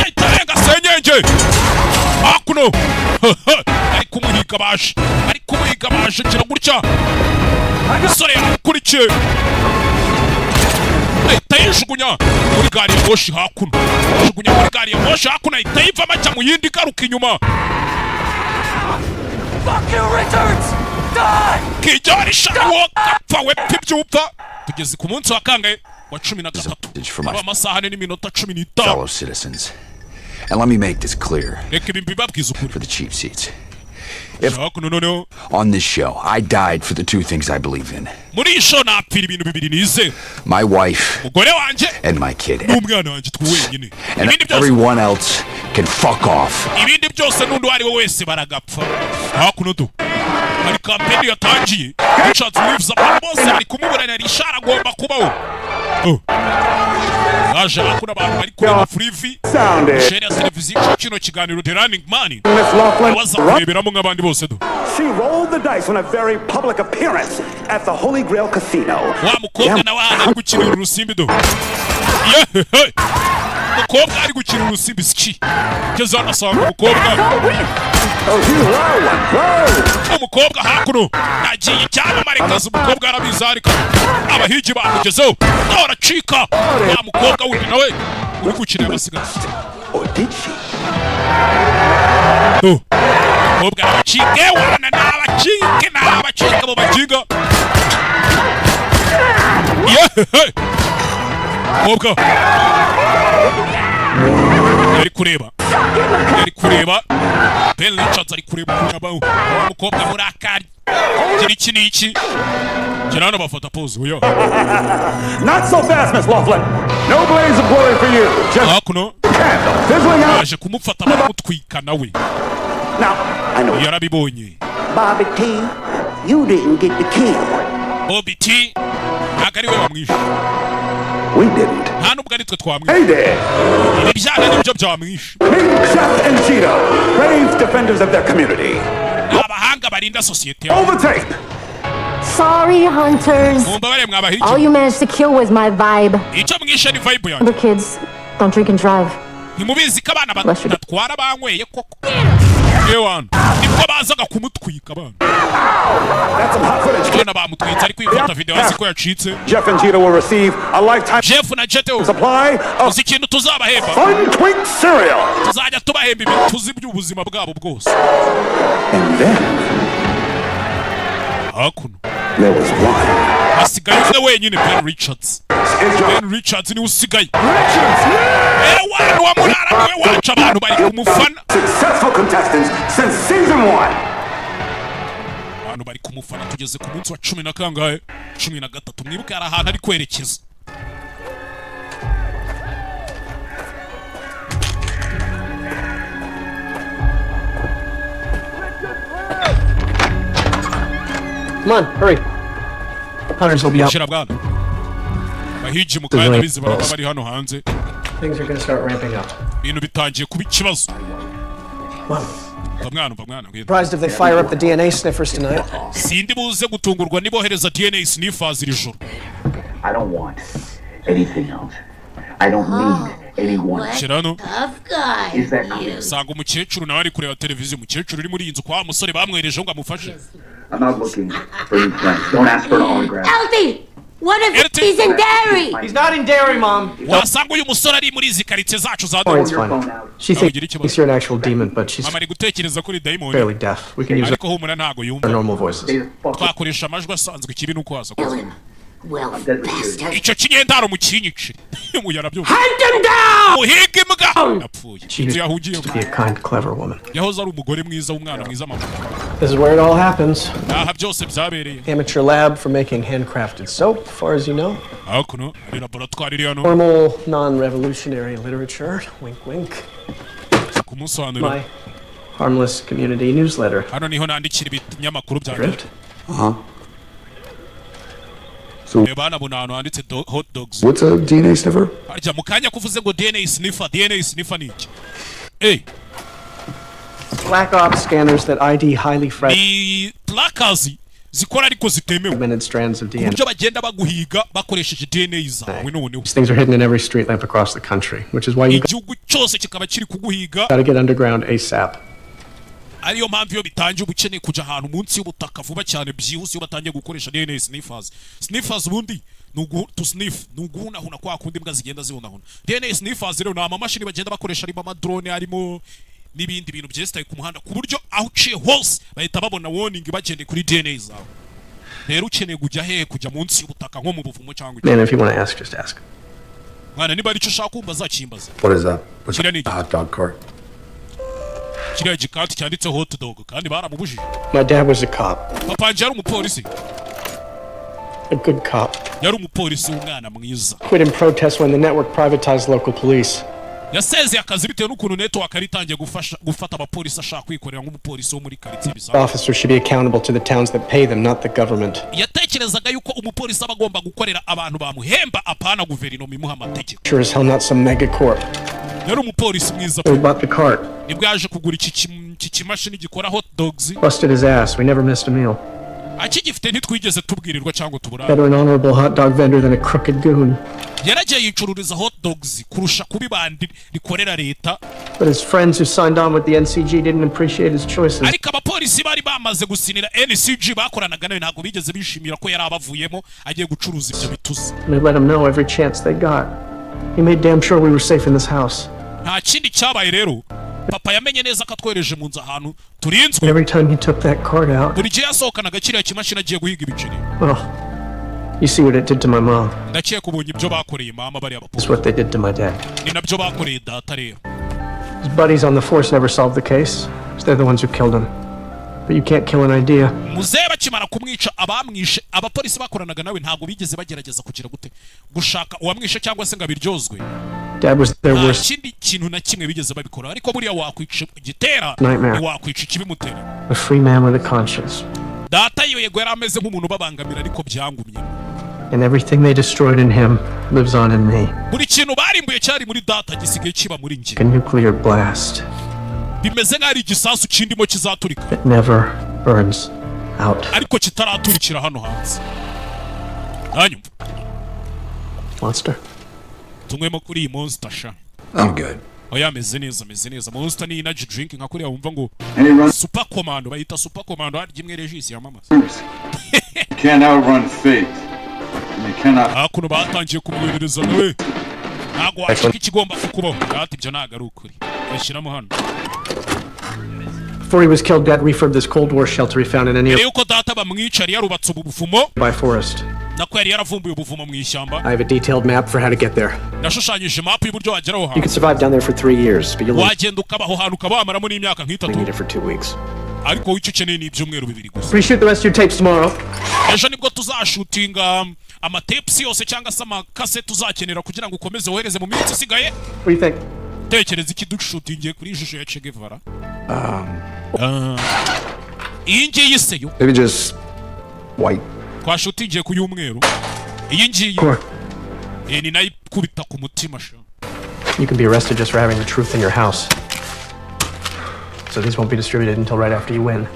itarenga senyenge hakuno ari kumuhiga baje kira gutya umusore yamukurikiye itayijugunya muri gari ya moshi hakuno jugunya muri gari ya moshi hakuno itayivamo ajya mu yindi garuka inyuma Fuck you, Richards! Die! kijyari shawo kapfa we pibyupfa tugeze ku munsi wa kangahe wa 13 aba amasaha n'iminota 15 fellow citizens. And let me make this clear reka ibi mbibabwiza ukuri for the cheap seats. If on this show I died for the two things I believe in. muri iyi show napfira ibintu bibiri nize My wife umugore wanje and my kid. n'umwana wanje twenyine And everyone else can fuck off. ibindi byose n'undi ari we wese baragapfa hakuno tu hari kampeni yatangiye Richards lives abantu bose bari kumuburana rishara agomba kubaho aje hakuna abantu bari kureba free share ya televiziyo kino kiganiro The Running Man waza kureberamo nk'abandi bose do She rolled the dice on a very public appearance at the Holy Grail Casino. wa mukobwa nawe ari gukinira urusimbi do mukobwa ari gukinira urusimbi ski keza anasanga umukobwa umukobwa hakuno nagiye cyamamare kazi umukobwa arabizarika abahigi bamugezeho nawe aracika wa mukobwa wundi nawe uri gukinira abasigaye umukobwa arabacike wana n'abacike mu baginga umukobwa yari kureba Ben Richards ari kureba kunyabaho umukobwa murakari kiri iki niki kirana bafata pose oya Not so fast, Miss Laughlin. No blaze of glory for you. Just candle fizzling out. aje kumufata baramutwika nawe Now, I know yarabibonye Bobby T, you didn't get the kill. Bobby T nagari we bamwishe We didn't. nta nubwo ari twe twamwishe Hey there. ibi byana nibyo byamwishe Meet Jeff and Cheetah, brave defenders of their community. abahanga barinda societe Overtake. Sorry, hunters. mumbabare mwabahigi All you managed to kill was my vibe. icyo mwishe ni vibe yanjye Other kids don't drink and drive. ntimubizi ko abana badatwara banyweye koko yewana nibwo bazaga kumutwika abana That's some hot footage. abana bamutwitse ari kwifata video hasi ko yacitse Jeff and Cheetah will receive a lifetime Jeff na Jete supply of uzi ikintu tuzabahemba Fun Twink cereal. tuzajya tubahemba ibintu tuzi by'ubuzima bwabo bwose And then hakuno there was one. hasigaye umwe wenyine Ben Richards niwe usigaye ewana wa murara niwe waca abantu bari kumufana Successful contestants since season 1. abantu bari kumufana tugeze ku munsi wa 10 na kangahe 13 mwibuke hari ahantu ari kwerekeza Come on, hurry. Hunters will be out. shira bwana bahiji mu kanya bizi baraba bari hano hanze Things are gonna start ramping up. ibintu bitangiye kuba ikibazo mwana Surprised if they fire up the DNA sniffers tonight. sindi buze gutungurwa nibohereza DNA sniffers iri joro I don't want anything else. I don't need anyone. shirano Is that clear? sanga umukecuru nawe ari kureba televiziyo umukecuru uri muri iyi nzu kwa musore bamwereje ngo amufashe I'm not looking for new friends. Don't ask for an autograph. Alfie! What if he's in dairy? He's not in dairy, Mom. wasanga uyu musore ari muri izi karitsiye zacu za Oh, it's fine. She thinks you're an actual demon, but she's mama ari gutekereza kuri daimoni fairly deaf. We can use ariko humura ntago our yumva normal voices. twakoresha amajwi asanzwe ikibi nuko waza Well, bastard. icyo kinyendaro mukinyicire muyarabyumva Hunt him down! muhiga imbwa napfuye She inzu used yahugiyemo to be a kind, clever woman. yahoze ari umugore mwiza w'umwana mwiza mama This is where it all happens. aha byose byabereye Amateur lab for making handcrafted soap, as far as you know. hakuno ari laboratwari iri hano Normal, non-revolutionary literature. Wink, wink. kumusobanurira My harmless community newsletter. hano niho nandikira ibinyamakuru byanjye Drift? reba hano abona ahantu handitse hot dogs What's a DNA sniffer? harya mu kanya kuvuze ngo DNA sniffer ni iki Black ops scanners that ID highly fragile. ni plakazi zikora ariko zitemewe minute strands of DNA. Uburyo bagenda baguhiga bakoresheje DNA zawe noneho. These things are hidden in every street lamp across the country, which is why you igihugu cyose kikaba kiri kuguhiga. Gotta get underground ASAP. Ariyo mpamvu iyo bitangiye ubukeneye kuja ahantu munsi y'ubutaka vuba cyane byihuse iyo batangiye gukoresha DNA sniffers. Sniffers ubundi to sniff nuguhunahuna kwa kundi mbwa zigenda zihunahuna. DNA sniffers rero ni amamashini bagenda bakoresha arimo amadrone harimo n'ibindi bintu byesitaye ku muhanda ku buryo aho uciye hose bahita babona warning bagendeye kuri DNA zawe. Rero ukeneye kujya hehe kujya munsi y'ubutaka nko mu buvumo cyangwa Man, if you want to ask, just ask. Mwana niba arico ushaka kumva zakimbaza. What is that? What's a hot dog cart? Kiriya gikati cyanditseho hot dog kandi baramubujije. My dad was a cop. Papa yari umupolisi. A good cop. Yari umupolisi w'umwana mwiza. Quit in protest when the network privatized local police. Yasezeye akazi bitewe n'ukuntu network aritangiye gufata abapolisi ashaka kwikorera nk'umupolisi wo muri quartier bisanzwe. Officers should be accountable to the towns that pay them, not the government. Yatekerezaga yuko umupolisi aba agomba gukorera abantu bamuhemba apana guverinoma imuha amategeko. Sure as hell not some megacorp. Yari umupolisi mwiza. We bought the cart. Nibwo yaje kugura iki kimashini gikora hot dogs. Busted his ass. We never missed a meal. Akigifite ntitwigeze tubwirirwa cyangwa tubura. Better an honorable hot dog vendor than a crooked goon. Yaragiye yicururiza hot dogs kurusha kubibandi rikorera leta. But his friends who signed on with the NCG didn't appreciate his choices. Ariko abapolisi bari bamaze gusinira NCG bakoranaga nawe ntago bigeze bishimira ko yari abavuyemo agiye gucuruza ibyo bituzi. They let him know every chance they got. He made damn sure we were safe in this house. Nta kindi cyabaye rero. Papa yamenye neza ko atwereje mu nzu ahantu turinzwe. Every time he took that card out. Buri gihe yasohokanaga kiriya kimashini agiye guhiga ibiceri. Well, you see what it did to my mom. Ndakiye kubonye ibyo bakoreye mama bari abapolisi. That's what they did to my dad. Ni nabyo bakoreye data rero. His buddies on the force never solved the case. They're the ones who killed him. But you can't kill an idea. Muzee bakimara kumwica abamwishe abapolisi bakoranaga nawe ntago bigeze bagerageza kugira gute gushaka uwamwishe cyangwa se ngabiryozwe. Dad was their worst. Kindi kintu na kimwe bigeze babikora ariko buriya wakwica igitera wakwica ikibimutera. A free man with a conscience. Data yego yari ameze nk'umuntu babangamira ariko byangumye. And everything they destroyed in him lives on in me. Buri kintu barimbuye cyari muri data gisigaye kiba muri nje. A nuclear blast. Bimeze nk'ari igisasu kindimo kizaturika. It never burns out. Ariko kitaraturikira hano hanze. Hanyuma. Monster. Tumwemo kuri iyi monster sha. I'm good. Oya meze neza. Monster ni energy drink nka kuriya wumva ngo Super Commando bayita Super Commando hari gimwe regisi yamamaza. You can't outrun fate. You cannot. Kuno batangiye kumwohereza nawe. Ntago washika ikigomba kukubaho. Ati ibyo ntago ari ukuri. Bashyiramo hano. Before he was killed, Dad refurbed this Cold War shelter he found in a nearby forest. I have a detailed map for how to get there. You can survive down there for 3 years, but you'll need it for 2 weeks. Reshoot the rest of your tapes tomorrow. Amatapes yose cyangwa se amakase tuzakenera kugira ngo ukomeze wohereze mu minsi isigaye. What do you think? Tekereza iki dushutingiye kuri ishusho ya Che Guevara. Iyi ngiyi seyo. Maybe just white. Kwa shutingiye ku y'umweru. Iyi ngiyi. Ni nayo kubita ku mutima sha. You can be arrested just for having the truth in your house. So these won't be distributed until right after you win.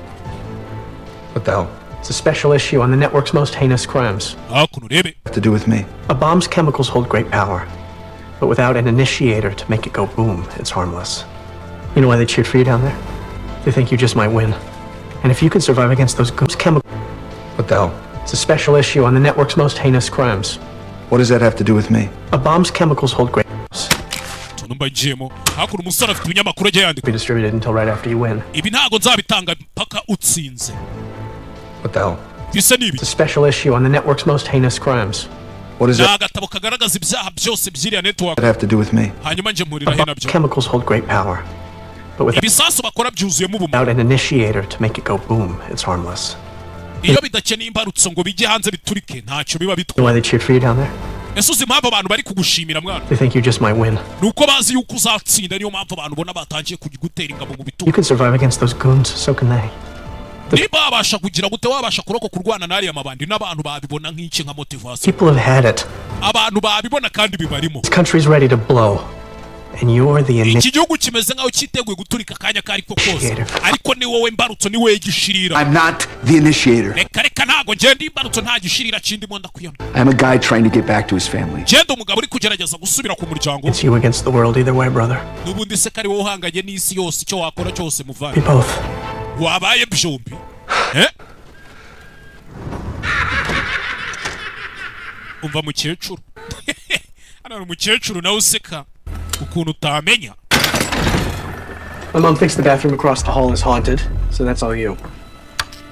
What the hell? It's a special issue on the network's most heinous crimes. What to do with me? A bomb's chemicals hold great power. But without an initiator to make it go boom, it's harmless. You know why they cheered for you down there? They think you just might win. And if you can survive against those chemicals... What the hell? It's a special issue on the network's most heinous crimes. What does that have to do with me? A bomb's chemicals hold great... Be distributed until right after you win. What the hell? It's a special issue on the network's most heinous crimes. What is that? That have to do with me? Chemicals hold great power. But without an initiator to make it go boom, it's harmless. You know why they cheered for you down there? They think you just might win. You can survive against those goons, so can they. People have had it. This country's ready to blow. And you're the iki gihugu kimeze nkaho cyiteguye guturika akanya kari ko kose ariko ni wowe mbarutso ni wowe gishirira. I'm not the initiator. Reka ntago ngende imbarutso nta gishirira kindi mo ndakuyona. I'm a guy trying to get back to his family. Genda umugabo uri kugerageza gusubira ku muryango. It's you against the world either way, brother. Nubundi se kari wowe uhanganye n'isi yose icyo wakora cyose muvana. We both. Wabaye byombi. Umva mukecuru. Ana umukecuru nawe useka ukuntu utamenya. My mom thinks the bathroom across the hall is haunted, so that's all you.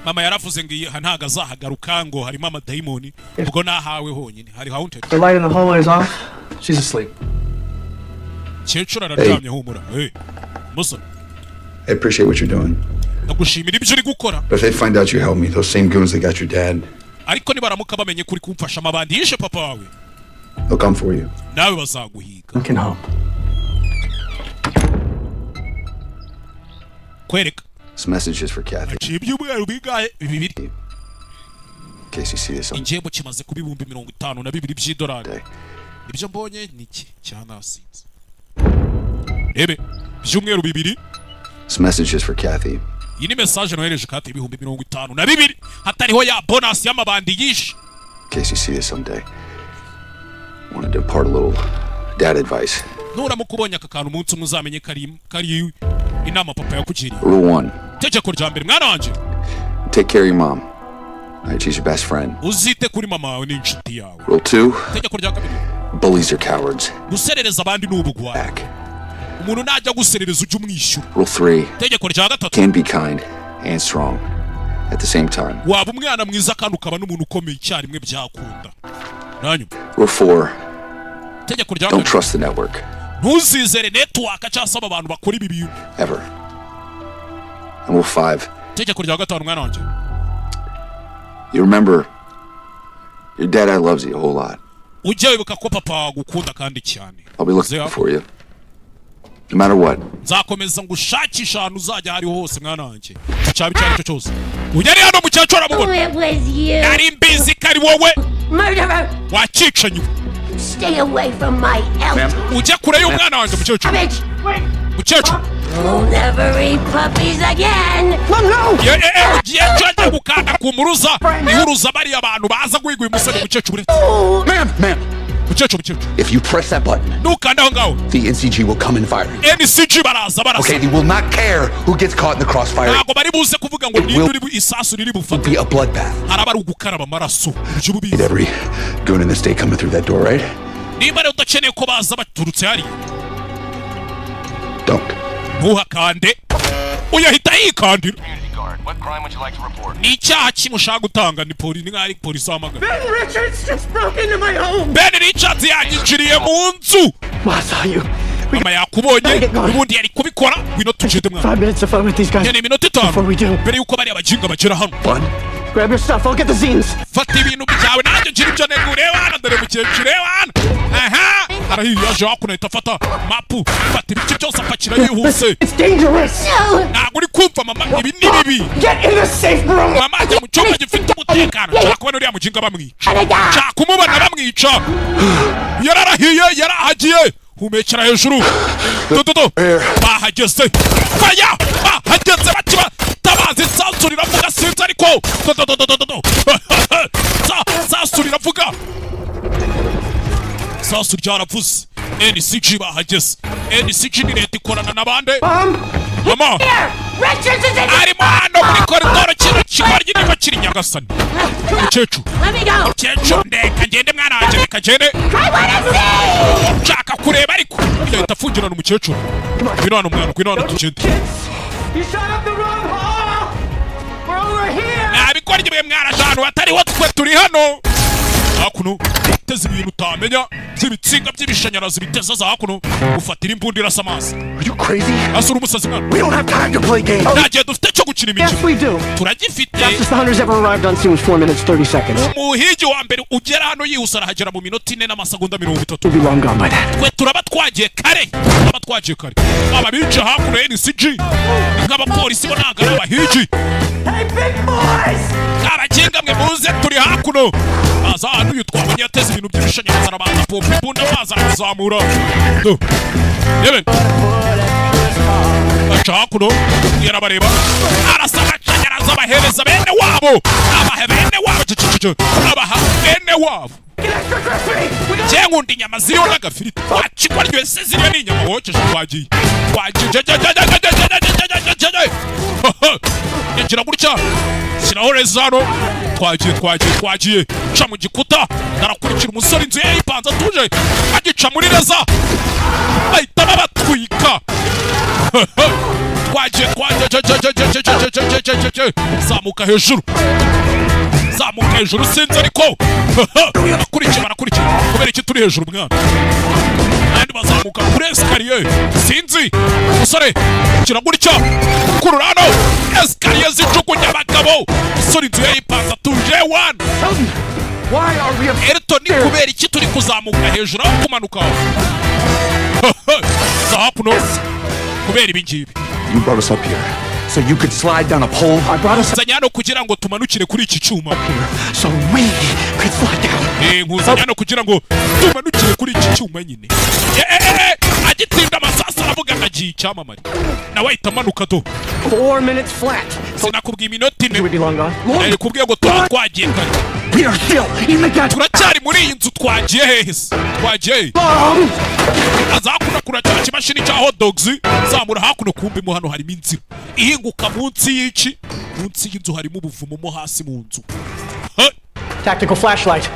Mama yaravuze ngo ntaga azahagaruka ngo harimo amadayimoni ubwo nahawe honyine hari haunted. The light in the hallway is off. She's asleep. Mukecuru araryamye humura. Muso. I appreciate what you're doing. Ndagushimira ibyo uri gukora. But if they find out you helped me, those same goons that got your dad. Ariko nibaramuka bamenye kuri kumfasha amabandi yishe papa wawe. They'll come for you. Nawe bazaguhiga. You can help. Kwereka. This message is for Kathy. Ibyumweru bigaye bibiri. In case you see this. Injebo kimaze kuba ibihumbi 52 by'idolari. Ibyo mbonye niki cyanasinze. Ebe ibyumweru bibiri. This message is for Kathy. Iyi ni message nohereje Kathy ibihumbi 52 hatariho ya bonus y'amabandi yishe. In case you see this someday. I wanted to impart a little dad advice. Nura mukubonye aka kantu umunsi muzamenye kari inama papa yakugiriye. Rule 1. Tegeko rya mbere mwana wanje. Take care of your mom. She's your best friend. Uzite kuri mama wawe n'inshuti yawe. Rule 2. Tegeko rya kabiri. Bullies are cowards. Guserereza abandi n'ubugwa. Umuntu najya guserereza ujye umwishyura. Rule 3. Tegeko rya gatatu. Can be kind and strong at the same time. Waba umwana mwiza kandi ukaba n'umuntu ukomeye icyarimwe byakunda. Nanyu. Rule 4. Tegeko rya Don't trust the network. Ntuzizere network cyasaba abantu bakora ibi bintu. Ever. And Rule 5. Tegeko rya gatanu mwana wanje. You remember, your dad loves you a whole lot. Ujye wibuka ko papa agukunda kandi cyane. I'll be looking for you. No matter what. Nzakomeza ngushakisha ahantu uzajya hari hose mwana wanje. Cyabi cyane cyo cyose. Ujye hano mukecuru aramubona. Yari mbizi kari wowe. Murderer. Wacicanye. Stay away from my elder. Ujye kure y'umwana wanje mukecuru. Mukecuru. You'll never eat puppies again. No. Ugiye cyajya gukanda ku muruza. Ihuruza bari abantu baza gwigwa umusore mukecuru. Ma'am. If you press that button, the NCG will come and fire you. NCG baraza. Okay, they will not care who gets caught in the crossfire. It will be a bloodbath. And every goon in the state coming through that door, right? Don't. What crime would you like to report? Ni icyaha kimushaka gutanga ni polisi nk'ari polisi wamagana. Ben Richards just broke into my home. Ben Richards yanyinjiriye mu nzu. Mama yakubonye ubundi yari kubikora wino tujede mwana. 5 minutes to fight with these guys. Ni minota 5 mbere yuko bari abajinga bagera hano. Grab your stuff, I'll get the zines. Fata ibintu byawe nanjye ngira ibyo negure wana dore mukecuru wana. Aha arahiye yaje akuneta fata mapu fata ibiki cyose apakira yihuse. It's dangerous. Ntabwo uri kumva mama ibi ni bibi. Get in the safe room. Mama ajya mu cyumba gifite umutekano. Cyakubona uriya mujinga bamwica. Cyakumubona bamwica. Yararahiye yarahagiye. Humekera hejuru. Dododo. Bahageze. Faya. Bahageze bakiba. Tabazi sansuri ravuga sinzi ariko. Dododo. Sansuri ravuga. Sansuri ryaravuze. NCG bahageze. NCG ni leta ikorana n'abande. Mama. Arimo hano muri koridoro kino kigoryi niko kiri Nyagasani. Mukecuru. Mukecuru ndeka ngende mwana wanjye reka ngende. Nshaka kureba ariko yahita afungirana umukecuru. Ngwino hano mwana ngwino hano tugende. Nabikora igihe mwana ahantu hatariho twe turi hano. Hakuno biteze ibintu utamenya by'ibitsinga by'ibishanyarazi biteza za hakuno ufatira imbunda irasa amazi. Are you crazy? Asura umusazi mwana. We don't have time to play games. Ntagiye dufite cyo gukina imikino. Yes we do. Turagifite. Fastest the hunters ever arrived on scene was 4 minutes 30 seconds. Umuhigi wa mbere ugera hano yihuse arahagera mu minota 4 n'amasegonda 30. We'll be long gone by that. Twe turaba twagiye kare. Ababica hakuno NCG. Nk'abapolisi bo ntago ari abahigi. Hey big boys. Abagiye nyampinga mwe muze turi hakuno aza hano uyu twabonye yateze ibintu by'ibishanyarazi arabanza pompa imbunda amazi arazamura yebe aca hakuno yarabareba arasa amashanyarazi abahereza bene wabo abaha bene wabo abaha bene wabo Jengundi inyama ziriho n'agafiriti wacikwa ryose ziriho n'inyama wokeje twagiye yagira gutya shyiraho rezano twagiye ca mu gikuta narakurikira umusore inzu ye yipanze atuje agica muri reza bahita babatwika twagiye zamuka hejuru sinzi ariko barakurikiye kubera iki turi hejuru mwana kandi bazamuka kuri esikariye sinzi umusore kira gutya kururano esikariye zijugunya abagabo umusore inzu ye yipanze atuje Elton ni kubera iki turi kuzamuka hejuru aho kumanuka zahapuno kubera ibi ngibi. You brought us up here so you could slide down a pole. I brought us Zanyano kugira ngo tumanukire kuri iki cyuma. So we could slide down. Nkuzanyano kugira ngo tumanukire kuri iki cyuma nyine. Agitinda amasasa aravuga ngagiye icyamamare. Nawe ahita amanuka do. 4 minutes flat. Sinakubwiye iminota ine. Kubwiye ngo twagiye kare. We are still in the gun. Turacyari muri iyi nzu twagiye hehese. Twagiye. Azakuna cya kimashini cya hot dogs zamura hakuno kumbe mu hano harimo inzira. Ihinguka munsi y'iki? Munsi y'inzu harimo ubuvumo mo hasi mu nzu. Tactical flashlight.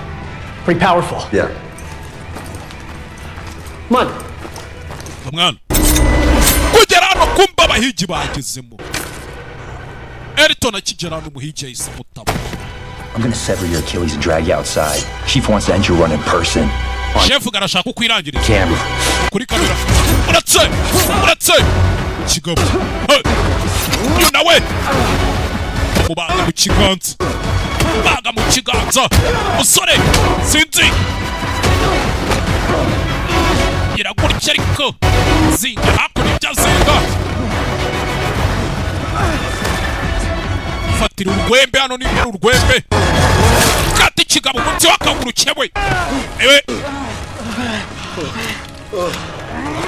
Pretty powerful. Yeah. Come on. Mwana. Kugera hano kumba abahigi bagezemo. Elton akigera hano umuhigi yahise amutaba. I'm gonna sever your Achilles and drag you outside. Chief wants to end your run in person. Chef garashaka kwirangiriza. Camera. Kuri kamera. Uratse. Kigabo. You nawe. Mubaga mu kiganza. Baga mu kiganza. Musore. Sinzi. Iragurikira ariko. Zinga hakuno ibyazinga. Fatira urwembe hano ni urwembe. Kati kigabo munsi wakaguru cyewe. Ewe.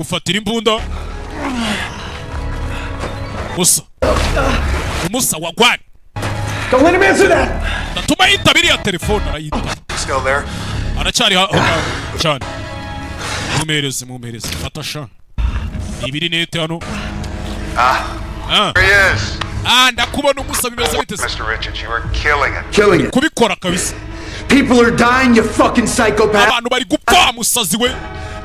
Ufatira imbunda. Musa wagwani. Don't let him answer that. Natuma yitabiri ya telefone arayita. Still there? Aracyari cyane. Mumereze. Fatasha. Ibiri nete hano. There he is. Ndakubona umusa bimeze bite. Mr. Richards, you are killing it. Killing it. Kubikora kabisa. People are dying, you fucking psychopath. Abantu bari gupfa musazi we.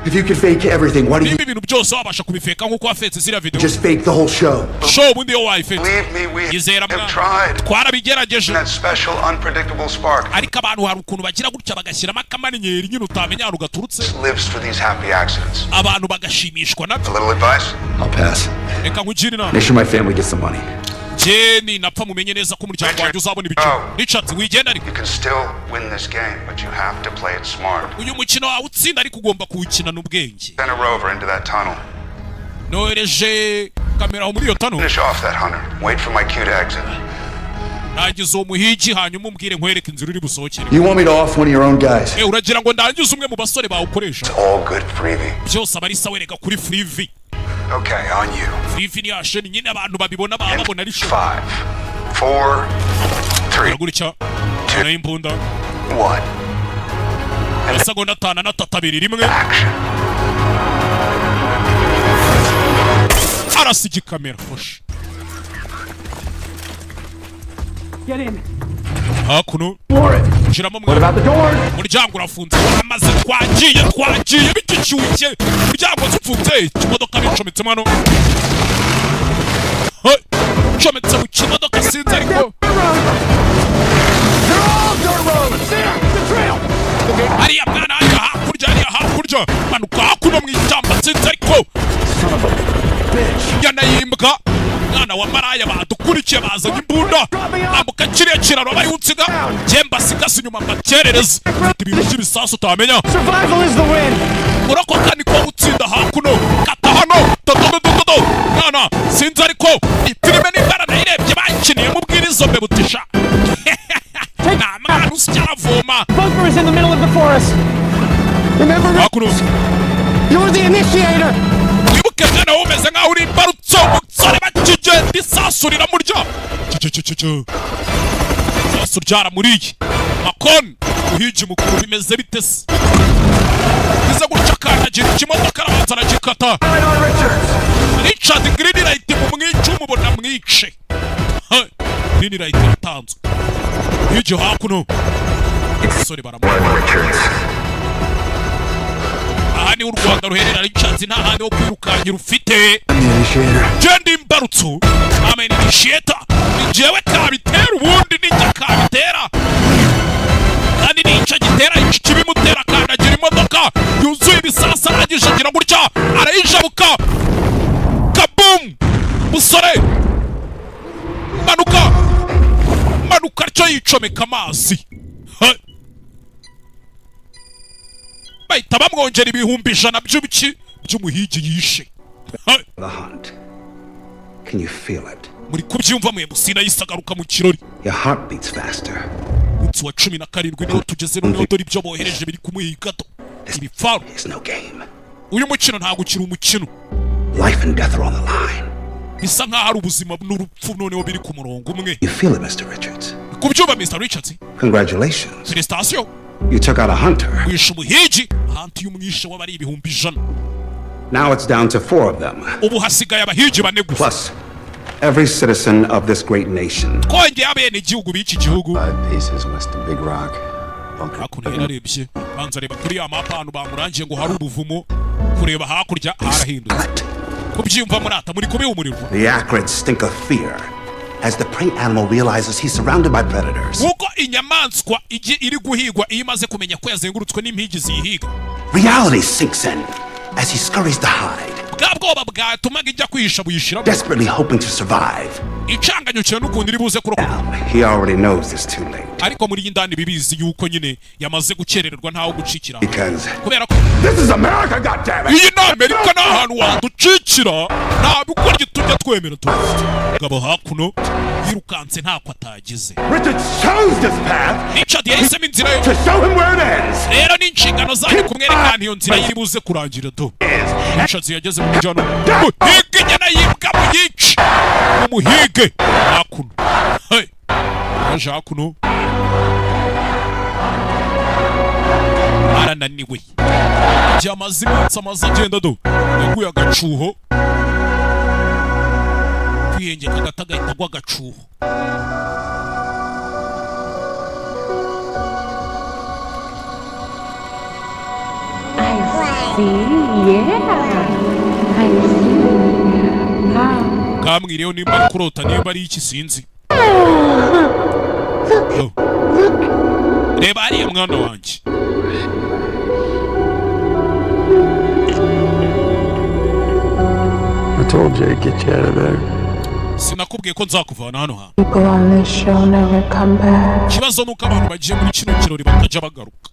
If you could fake everything, why do you ibintu byose wabasha kubifeka nkuko wafetse zira video? Just fake the whole show. Show bundi yo wifete. Believe me, we have tried. Twarabigerageje. That special unpredictable spark. Ariko abantu hari ukuntu bagira gutya bagashyiramo akamaninyeri nyine utamenya rugaturutse. Lives for these happy accidents. Abantu bagashimishwa nabyo. A little advice? I'll pass. Reka nkugire inama. Make sure my family gets the money. Jeni napfa mumenye neza ko umuryango wanjye uzabona ibiciro. Richards wigenda ariko. You can still win this game, but you have to play it smart. Uyu mukino wawe utsinda ariko ugomba kuwukina n'ubwenge. Send a rover into that tunnel. Nohereje kamera muri iyo tunnel. Finish off that hunter. Wait for my cue to exit. Nagize umuhigi hanyuma umbwire nkwereke inzira uri busohokere. You want me to off one of your own guys? Uragira ngo ndangize umwe mu basore bawukoresha. It's all good freebie. Byose abari sawereka kuri freebie. Okay, on you. Freebie ni asheni nyine abantu babibona babona ari show. 5, 4, 3, gutya. Na imbunda. 1. Amasegonda 5 na 3 rimwe. Arasigi kamera hosh. Get in. Hakuno. Shiramo What about the doors? Umuryango urafunze. Amaze twagiye bicyuye. Umuryango ufunze. Imodoka bicometsemo hano. Cometse mu kimodoka sinzi ariko. Ariya mwana hakurya. Manuka hakuno mu ishyamba sinzi ariko. Yana yimbwa. Mwana wa maraya badukurikiye bazanye imbunda. Ambuka kiriya kiraro bari unsiga. Jemba sigasi nyuma mbakerereza. Ibintu by'ibisasu utamenya. Survival is the win. Urokoka niko gutsinda hakuno. Kata hano. Mwana sinzi ariko. Filime n'imbara nayirebye bakiniye mu bwirizo mbe butisha. Remember, you're the initiator. Wibuke mwana umeze nkaho uri imbarutso umusore bakigenda isasu riramurya. Isasu ryaramuriye. Makon uhiji mukuru bimeze bite se? Iza gucakana gira ikimodoka arabanza aragikata. Richard Green Light mu mwica umubona mwice. Green Light yatanzwe. Hiji hakuno. Sorry baramubona. Aha ni u Rwanda ruherera Richard nta handi ho kwirukanya rufite. Jendi imbarutso. Amen initiator. Jewe kabitera ubundi ninjya kabitera. Kandi nica gitera iki kibimutera kandagira imodoka yuzuye ibisasa arangije agira gutya arayijabuka. Kabum! Musore! Manuka cyo yicomeka amazi. Bahita bamwongera ibihumbi 100 by'umuhigi yishe. The hunt. Can you feel it? Muri kubyumva mwe musina yisagaruka mu kirori. Your heart beats faster. Wa 17 niho tugeze no dori byo bohereje biri kumuhigato. Ibipfaru. It's no game. Uyu mukino ntago ukiri umukino. Life and death are on the line. Bisa nkaho ari ubuzima n'urupfu noneho biri ku murongo umwe. You feel it, Mr. Richards? Kubyumva Mr. Richards? Congratulations. Félicitations. You took out a hunter. Wishe umuhigi. Hanti y'umwishe wabari ibihumbi 100. Now it's down to 4 of them. Ubu hasigaye abahigi bane gusa. Plus every citizen of this great nation. Konge abene igihugu b'iki gihugu. 5 paces west of Big Rock. Hakuno yararebye banza reba kuri amapanu bamurangiye ngo hari ubuvumo kureba hakurya harahindutse. Kubyumva murata muri kubi umuriro. The acrid stink of fear as the prey animal realizes he's surrounded by predators. Uko inyamanswa iri guhigwa imaze kumenya ko yazengurutswe n'impigi zihiga. Reality sinks in as he scurries to hide. Bwabwoba bwatumaga ijya kwihisha buyishira. Desperately hoping to survive. Icanganyo cyo n'ukundi ribuze kurokoka. He already knows it's too late. Ariko muri indani bibizi yuko nyine yamaze gukerererwa ntaho gucikira. Kubera ko This is America, goddammit. Iyi ni Amerika n'ahantu waducikira. Ntabwo tujya twemera tu. Gabo hakuno yirukanse ntako atagize. Richard chose this path. Richard yahisemo inzira yo. To show him where it ends. Rero ni inshingano zanyu kumwerekana iyo nzira yiribuze kurangira do. Richard yageze mu bijyano. Muhige nyana yibwa mu yici. Umuhige hakuno. Hey. Aje hakuno. Arananiwe. Byamaze iminsi amaze agenda do. Yaguye agacuho. Kwiyenge kagatagahita gwa agacuho. Kamwireho nimba ari kurota nimba ari iki sinzi. Reba ariya mwana wanjye. I told you I'd get you out of there. Sinakubwiye ko nzakuvana hano ha. People on this show never come back. Kibazo nuko abantu bagiye muri kino kirori bakaja bagaruka.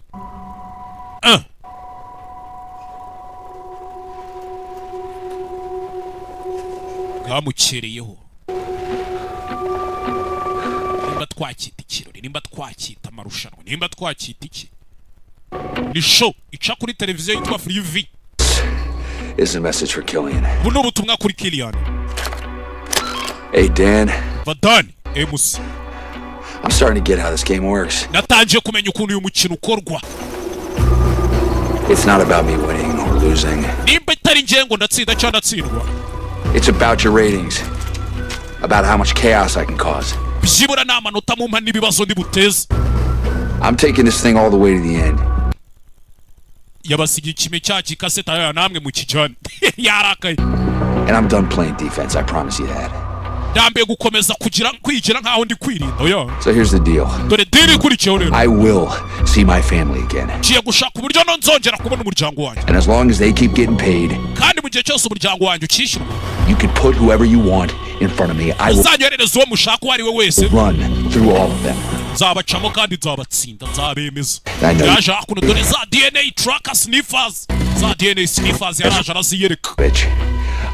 Gamukereyeho. Nimba twakita ikirori, nimba twakita amarushanwa, nimba twakita iki. Ni show ica kuri televiziyo yitwa Free V. Is a message for Killian. Buno butumwa kuri Killian. Hey Dan. Vadan, MC. I'm starting to get how this game works. Natangiye kumenya ukuntu uyu mukino ukorwa. It's not about me winning or losing. Nimba itari ngiye ngo ndatsinda cyangwa ndatsindwa. It's about your ratings. About how much chaos I can cause. Byibura n'amanota mu mpani ibibazo ndi buteze. I'm taking this thing all the way to the end. Yabasigiye kimwe cyaki kaseta ya namwe mu kijana. Yarakaye. And I'm done playing defense, I promise you that. Ndambe gukomeza kwigira nkaho ndi kwirinda oya. So here's the deal. Dore deal ikurikiyeho rero. I will see my family again. Ngiye gushaka uburyo nzongera kubona umuryango wanjye. And as long as they keep getting paid. Kandi mu gihe cyose umuryango wanjye ukishyurwa. You can put whoever you want in front of me. I will uzanyohereza uwo mushaka uwo ari we wese. Run through all of them. Nzabacamo kandi nzabatsinda nzabemeza. Yaje hakuno dore za DNA tracker sniffers. Za DNA sniffers yaraje araziyereka. Bitch.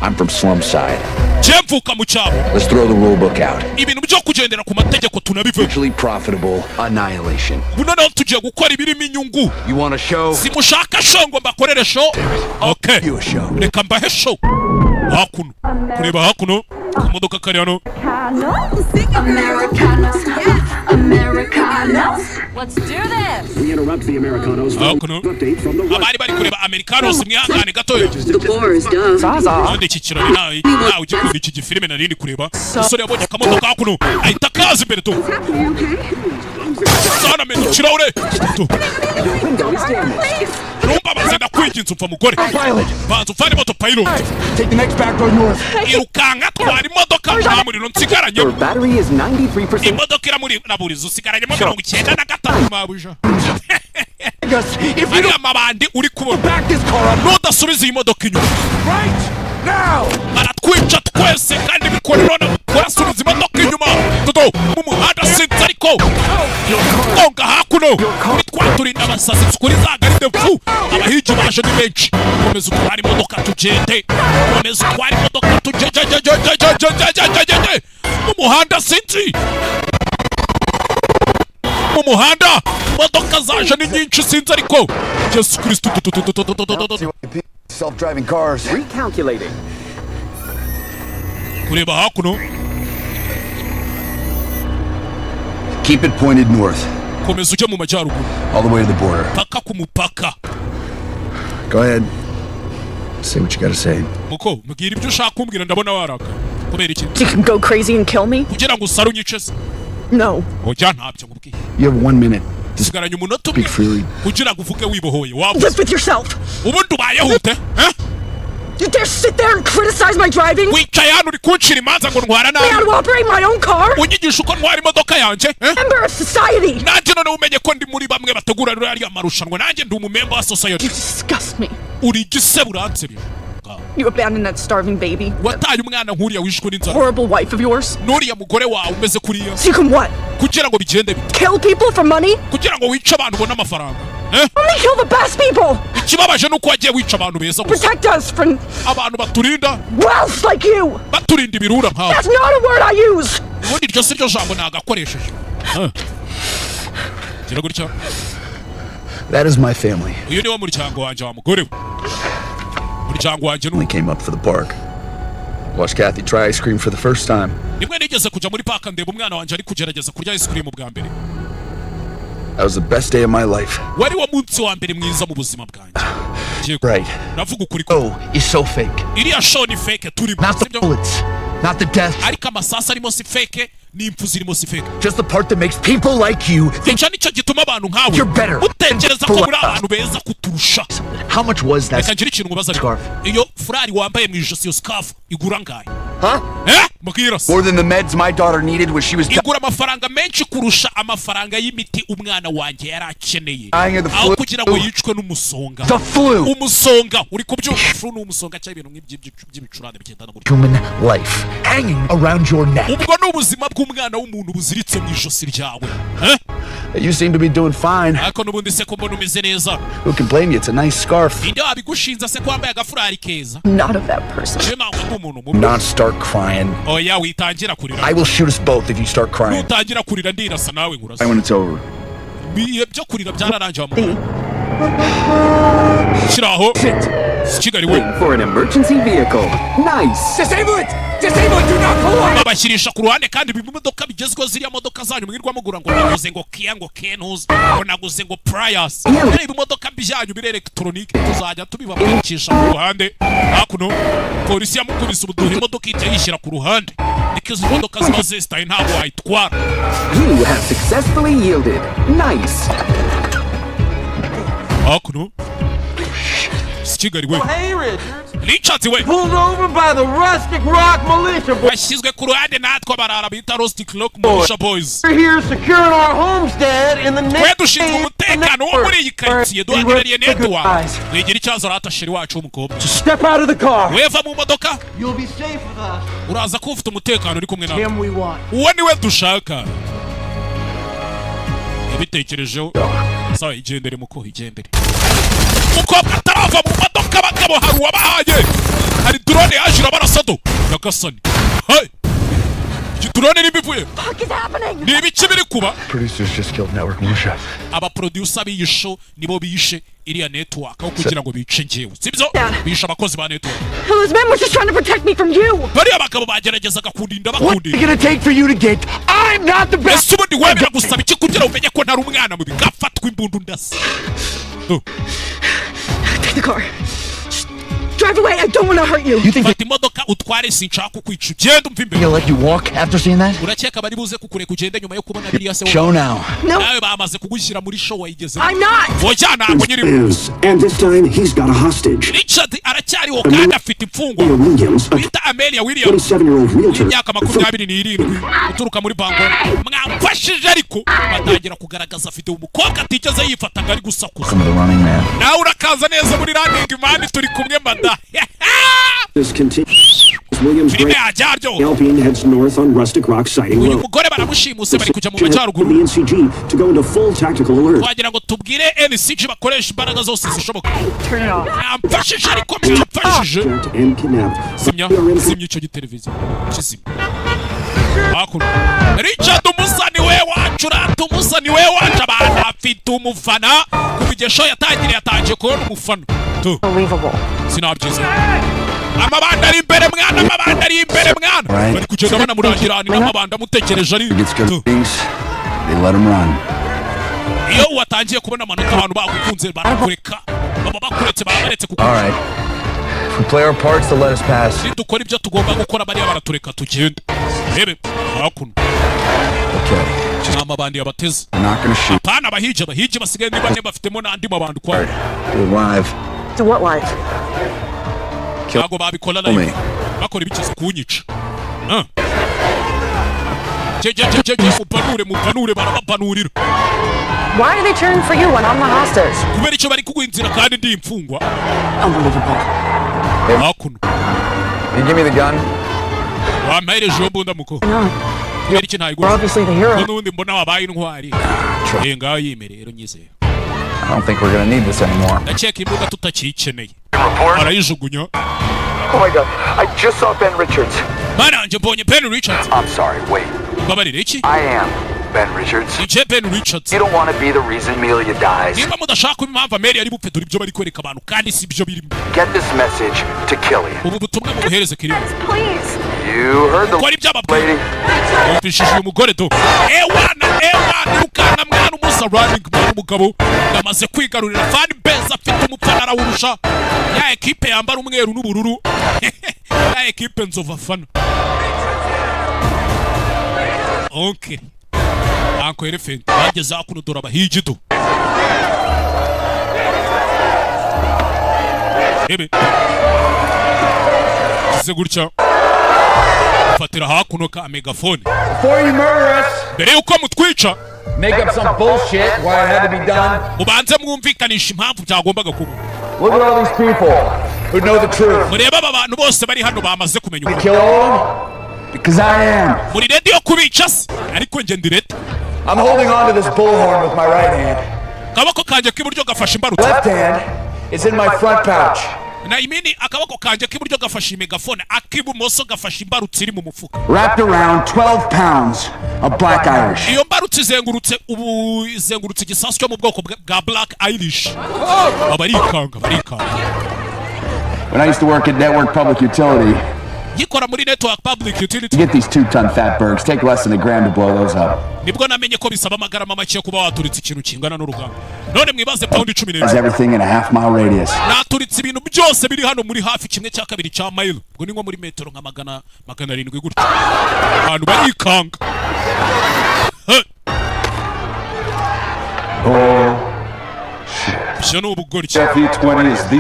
I'm from slum side. Jemvuka mu cyabo. Let's throw the rule book out. Ibintu byo kugendera ku mategeko tunabivuga. Mutually profitable annihilation. Bunono tugiye gukora ibirimo inyungu. You want a show? Simushaka show ngo mbakorere show. Okay. Reka mbahe show. Hakuno. Kureba hakuno. Imodoka kari hano. Americanos. Americanos. Let's do this. We interrupt the Americanos. Update from the abari bari kureba Americanos mwihangane gatoyo. The floor is done. Nde kiciro nawe ujye kuri iki gifilme narindi kureba. Usore yabonye akamodoka hakuno. Ahita kaza imbere to. Sana meno kiraure. Rumba bazenda kwinginza upfa mugore. Banza ufane moto pilot. Take the next back road north. Irukanga twara imodoka nta muriro nsigaranye. Your battery is 93%. Imodoka iramuri naburiza usigaranyemo 95 mabuja. If you don't mabandi uri kubona back this car up, nudasubiza iyi modoka inyuma. Right now. Baratwica twese kandi bikorera na kurasubiza imodoka inyuma. Toto mu muhanda sinzi ariko. Konga hakuno. Twaturinda abasazi kuri za garide fu. Abahigi baje ni benshi. Komeza utwara imodoka tugende. Komeza utwara imodoka tugende. Mu muhanda sinzi. Mu muhanda modoka zaje ni nyinshi sinzi ariko. Yesu Kristo. Self-driving cars. Recalculating. Kureba hakuno. Keep it pointed north. Komeza ujye mu majyaruguru. All the way to the border. Paka ku mupaka. Go ahead. Say what you gotta say. Muko, mbwira ibyo ushaka kumbwira ndabona waraka. Kubera iki? You can go crazy and kill me? Kugira ngo usare unyice. No. Oya ntabyo ngubwiye. You have 1 minute. Sigaranye umunota umwe. Kugira ngo uvuge wibohoye. Live with yourself. Ubundi ubayehute, eh? You dare sit there and criticize my driving? Wicaye hano uri kunshira imanza ngo ntwara nabi. I had to operate my own car? Unyigisha uko ntwara imodoka yanjye, eh? Member of society. Nanjye none umenye ko ndi muri bamwe bategura ruriya marushanwa. Nanjye ndi umumember wa society. You disgust me. Uri igisebo uransebye. You abandoned that starving baby. Wataye umwana nkuriya wishwe n'inzara. Horrible wife of yours. Nuriya mugore wawe umeze kuriya. So you can what? Kugira ngo bigende bite? Kill people for money? Kugira ngo wice abantu ubona amafaranga. Only kill the best people. Ikibabaje nuko wagiye wica abantu beza gusa. Protect us from abantu baturinda. Wealth like you. Baturinda ibirura nkawe. That's not a word I use. Ubundi iryo si ryo jambo nagakoresheje. Gira gutya. That is my family. Uyu ni wo muryango wanjye wa mugore we. Muryango wanjye only came up for the park. Watch Kathy try ice cream for the first time. Nimwe nigeze kujya muri park ndeba umwana wanjye ari kugerageza kurya ice cream bwa mbere. That was the best day of my life. Wari wo munsi wa mbere mwiza mu buzima bwanjye. Right. Navuga ukuri ko. Oh, it's so fake. Iriya show ni fake turi. Not the bullets. Not the death. Ariko amasasa arimo si fake. N'impfu zirimo si fake. Just the part that makes people like you think nicyo gituma abantu nkawe. You're better. Utekereza ko muri abantu beza kuturusha. How much was that? Reka ngira ikintu mubaza. Iyo furari wambaye mu ijosi yo scarf igura ngahe? Huh? Mukira. More than the meds my daughter needed when she was igura amafaranga menshi kurusha amafaranga y'imiti umwana wanjye yari akeneye. Aho kugira ngo yicwe n'umusonga. The flu. Umusonga uri kubyumva flu n'umusonga cyangwa ibintu by'ibicurane bigendana muri. Human life hanging around your neck. Ubwo n'ubuzima bw'umwana w'umuntu buziritse mu ijosi ryawe. You seem to be doing fine. Ako nubundi se ko mbona umeze neza. Who can blame you? It's a nice scarf. Ninde wabigushinza se ko wambaye agafurari keza? Not of that person. Not start crying. Oya witangira kurira. I will shoot us both if you start crying. Utangira kurira ndirasa nawe nkurasa. When it's over. Biye byo kurira byararangiye mu. Shiraho. Kigali we. For an emergency vehicle. Nice. Disable it. Disable it. Do not pull on. Babashyirisha ku ruhande kandi bimodoka bigezweho ziriya modoka zanyu mwirwa mugura ngo naguze ngo Kia ngo Kenus ngo naguze ngo Prius. Ari ibimodoka byanyu bire electronic tuzajya tubibabikisha ku ruhande. Hakuno polisi yamukubise ubuduhe imodoka ite yishyira ku ruhande. Because imodoka ziba zestaye ntabwo wayitwara. You have successfully yielded. Nice. Hakuno Kigali we. Hey Richards. Richards we. Pulled over by the Rustic Rock Militia Boys. Washyizwe ku ruhande natwe barara bita Rustic Rock Militia Boys. We're here securing our homestead in the name. Twe dushinzwe umutekano wo muri iyi quartier duhagarariye netwa. Wigira icyazo rata sheri wacu w'umukobwa. Step out of the car. Weva mu modoka. You'll be safe with us. Uraza ko ufite umutekano uri kumwe nawe. Him we want. Uwo niwe dushaka. Ibitekerejeho. Sawa igendere muko igendere. Umukobwa atarava mu modoka bagabo hari uwabahaye. Hari drone yaje do nyagasani hey Turone nibivuye. Fuck is happening? Ni ibiki biri kuba? Producers just killed network militia. Aba producer biyisho nibo biyishe iriya network aho kugira ngo bice ngewe. Sibyo? Bisha abakozi ba network. Those men were just trying to protect me from you. Bari abagabo bageragezaga kundinda bakundi. What's it gonna take for you to get? I'm not the best. Ese ubundi wemera gusaba iki kugira umenye ko ntari umwana mubi gafatwa imbundu ndasi. Take the car. Drive away, I don't want to hurt you. You think fata imodoka utware sinshaka kukwica ugenda umva imbere. You'll let you walk after seeing that? Urakeka bari buze kukureka ugende nyuma yo kubona biriya se. Show now. Nawe bamaze kugushyira muri show wayigeze. I'm not. Oya ntabwo nyiri. And this time he's got a hostage. Richard aracyariho kandi afite imfungwa. Bita Amelia Williams. 27-year-old realtor. Imyaka 27 uturuka muri Bango. Mwamfashije ariko batangira kugaragaza afite umukobwa atigeze yifata ngari gusakuza. Nawe urakaza neza muri running man turi kumwe mada. This continues. Williams Alpine heads north on Rustic Rock sighting road. Umugore baramushimuse bari kujya mu majyaruguru. The NCG to go into full tactical alert. Wagira ngo tubwire NCG bakoresha imbaraga zose zishoboka. Turn it off. Mwamfashije ariko mwamfashije. Simya icyo giteleviziyo. Kizimya. Hakuno. Richard umusani we wacu rata umusani we wacu abantu afite umufana kubigesho yatangiye kubona umufana. Unbelievable. Sinabyiza. Amabanda ari imbere mwana amabanda ari imbere mwana bari kugenda banamurangirana n'amabanda mutekereje ari they let him run. Iyo watangiye kubona amanota abantu bagukunze barakureka baba bakuretse babaretse kuko All right. If we play our parts to let us pass. Dukora ibyo tugomba gukora bari baratureka tugende rebe hakuno. Okay. Amabandi yabateze. I'm not going to shoot. Apana bahije basigaye niba ne bafitemo nandi mabandi kwa. Do live. Do what live? Kiago babikola live. Bakora ibikiza kunyica. Mupanure barabapanurira. Why are they cheering for you when I'm the hostage? Kubera icyo bari kugwinzira kandi ndi imfungwa. Unbelievable. Hakuno. You give me the gun. Wamere jombo ndamuko. Kubera iki ntayigura. We're obviously the hero. Nundi mbona wabaye intwari. Ngaho yimerero nyizeye. I don't think we're going to need this anymore. Ndakeka imbuga tutakikeneye. Arayijugunya. Oh my god, I just saw Ben Richards. Mananje mbonye Ben Richards. I'm sorry, wait. Babarire iki? I am Ben Richards. Ije Ben Richards. You don't want to be the reason Amelia dies. Niba mudashaka impamvu Amelia ari bupfe dore ibyo bari kwereka abantu kandi si byo birimo. Get this message to Killy. Ubu butumwa mubuhereze Killy. Please. You heard the lady. Bishije umugore do. Ewana ukana mwana umusa running mwana umugabo yamaze kwigarurira fan base afite umupfana arawurusha. Ya equipe yambara umweru n'ubururu. Ya equipe nzova fana. Okay. Anko elephant bageze akuno dora bahije do. Ebe. Kise gutya. Fatira hakuno ka megafone. Before you murder us. Mbere yuko mutwica. Make up some bullshit why it had to be done. Mubanze mwumvikanisha impamvu byagombaga kuba. Look at all these people who know the truth. Mureba aba bantu bose bari hano bamaze kumenya ukuri. Kill all of them? Because I am. Muri ready yo kubica se ariko nge ndi ready. I'm holding on to this bullhorn with my right hand. Kabako kanje k'iburyo gafashe imbarutso. Left hand is in my front pouch. Na imini akabako kanje k'iburyo gafashe megafone akibumoso gafashe imbarutso iri mu mufuka. Wrapped around 12 pounds of Black Irish. Iyo mbarutso izengurutse igisasu cyo mu bwoko bwa Black Irish. Barikanga. When I used to work at Network Public Utility, yikora muri Network Public Utility. Get these 2-ton fatbergs. Take less than $1,000 to blow those up. Nibwo namenye ko bisaba amagarama make kuba waturitse ikintu kingana n'urugamba. None mwibaze pound 10. Is everything in a half-mile radius. Naturitse ibintu byose biri hano muri hafi kimwe cya kabiri cya mile. Ngo ni nko muri metero nka 700 gutyo. Abantu barikanga. BFE-20 is the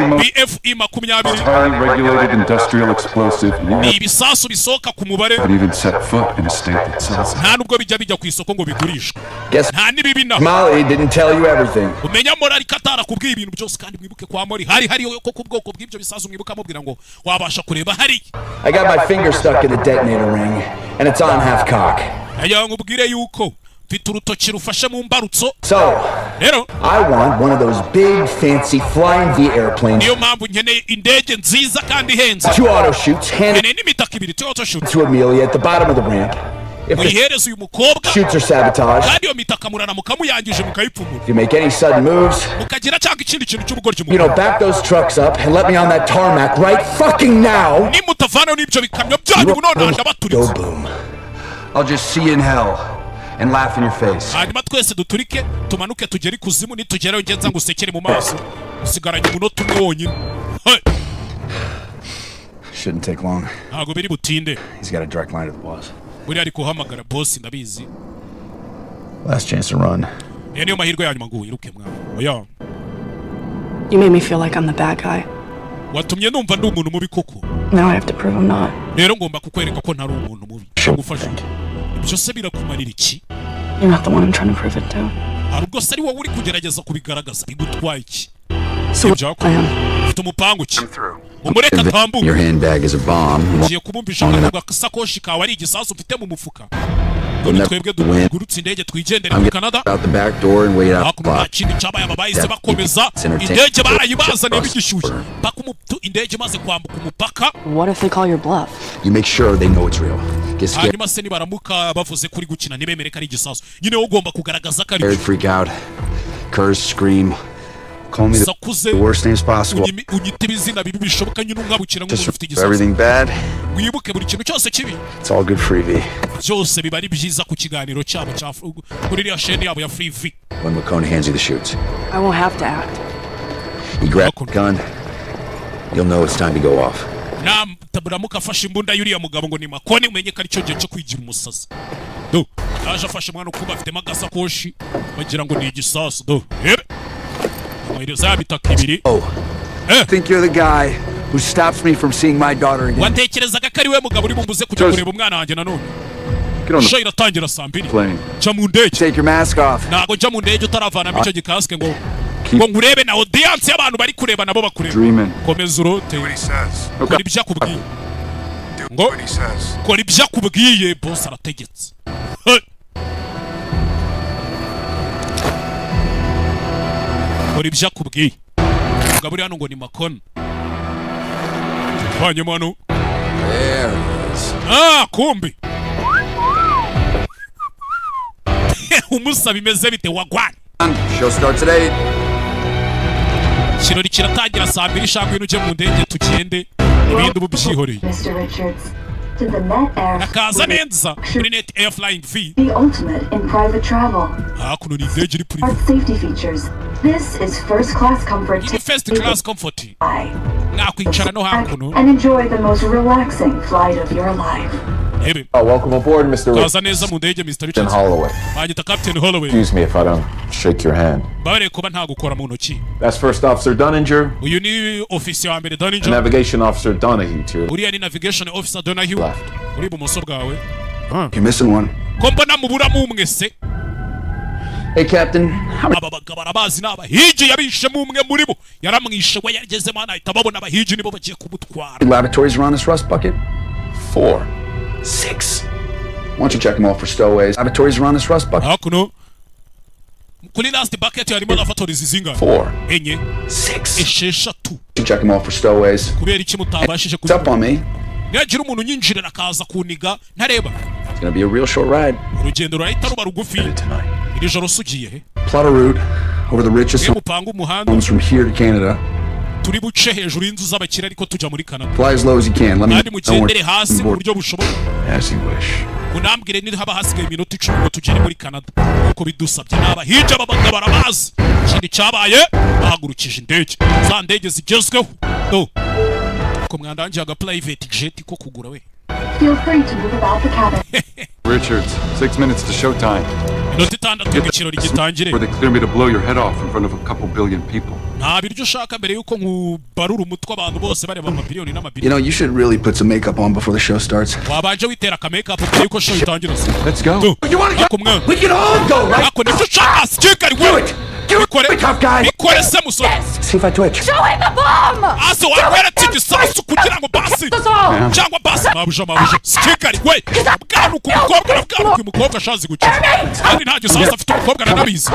most highly regulated industrial explosive. Ni ibisasu bisoka ku mubare. But even set foot in a state that sells it. Nta nubwo bijya ku isoko ngo bigurishwe. Nta nibibi na. Molly didn't tell you everything. Umenya Morali katara kubwiye ibintu byose kandi mwibuke kwa Mori hari ko ku bwoko bw'ibyo bisasu mwibuka mubwira ngo wabasha kureba hari. I got my finger stuck in the detonator ring and it's on half cock. Aya ngubwire yuko mfite urutoki rufashe mu mbarutso. So, rero I want one of those big, fancy flying V airplanes. Niyo mpamvu nkeneye indege nziza kandi ihenze. 2 auto shoots, nkeneye n'imitaka ibiri, 2 auto shoots. To Amelia at the bottom of the ramp. If the shoots are sabotaged, if you make any sudden moves, back those trucks up and let me on that tarmac right fucking now. Go boom. I'll just see you in hell and laugh in your face. Shouldn't take long. He's got a direct line to the boss. Last chance to run. You made me feel like I'm the bad guy. Now I have to prove I'm not. You're not the one I'm trying to prove it to. So I am. Your handbag is a bomb. I'm out the back door and wait out the clock. What if they call your bluff? You make sure they know it's real. Get scared. Freak out. Curse, scream. Call me the worst names possible. Just for everything bad. It's all good freebie. When McCone hands you the shoots, I won't have to act. You grab the gun, you'll know it's time to go off. Oh, I think you're the guy who stops me from seeing my daughter again. Get on the plane. Take your mask off. Keep dreaming. Do what he says. Do what he says. There he is. Kumbi. Show starts at 8. Mr. Richards, to the Net Air the ultimate in private travel. Art safety features. This is first class comfort. And enjoy the most relaxing flight of your life. Oh, welcome aboard, Mr. Captain Holloway. Excuse me if I don't shake your hand. That's First Officer Dunninger. Navigation Officer Donahue to your left. You're missing one. Hey, Captain. Laboratories around this rust bucket? 4. 6. Why don't you check them off for stowaways? Laboratories around this rust bucket? 4. 6. You check them off for stowaways. It's up on me. It's gonna be a real short ride. Plot a route over the richest homes from here to Canada. Fly as low as you can. Let me know where as you wish. Feel free to move about the cabin. Richards, 6 minutes to showtime. Where they clear me to blow your head off in front of a couple billion people. You know, you should really put some makeup on before the show starts. Let's go. You want to go? We can all go, right? Do it. Do it, tough guy. Yes. See if I twitch. Show him the bomb! So I'm ready to igisasu kugira ngo basi cyangwa basi mabuja sikikari we bwanu ku mukobwa bwanu ku mukobwa ashazi gukira kandi nta gisasu afite umukobwa nanabizi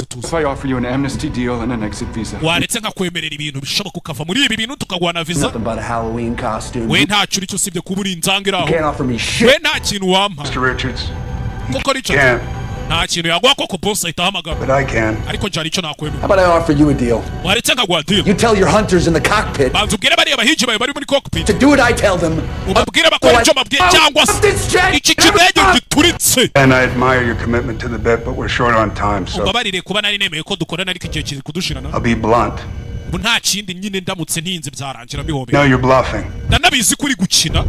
tuza If I offer you an amnesty deal and an exit visa. Waretse nkakwemerera ibintu bishoboka ukava muri ibi bintu tukagwana visa Nothing but a Halloween costume. we nta cyo icyo usibye kuba uri inzangiraho You can't offer me shit. we nta kintu wampa Mr. Richards. koko Richards nta kintu yagwa koko boss ahita hamagara But I can. ariko njari icyo nakwemera How about I offer you a deal? waretse nkagwa deal You tell your hunters in the cockpit banza ubwire bariya bahigi bawe bari muri cockpit to do what I tell them. ubabwire bakora icyo babwiye cyangwa iki kidege gituritse. And I admire your commitment to the bit, but we're short on time, so ubabarire kuba nari nemeye ko dukorana ariko igihe kiri kudushirana. I'll be blunt. ubu nta kindi nyine ndamutse ntinze byarangira bihobeye. No, you're bluffing. Ndanabizi kuri gukina.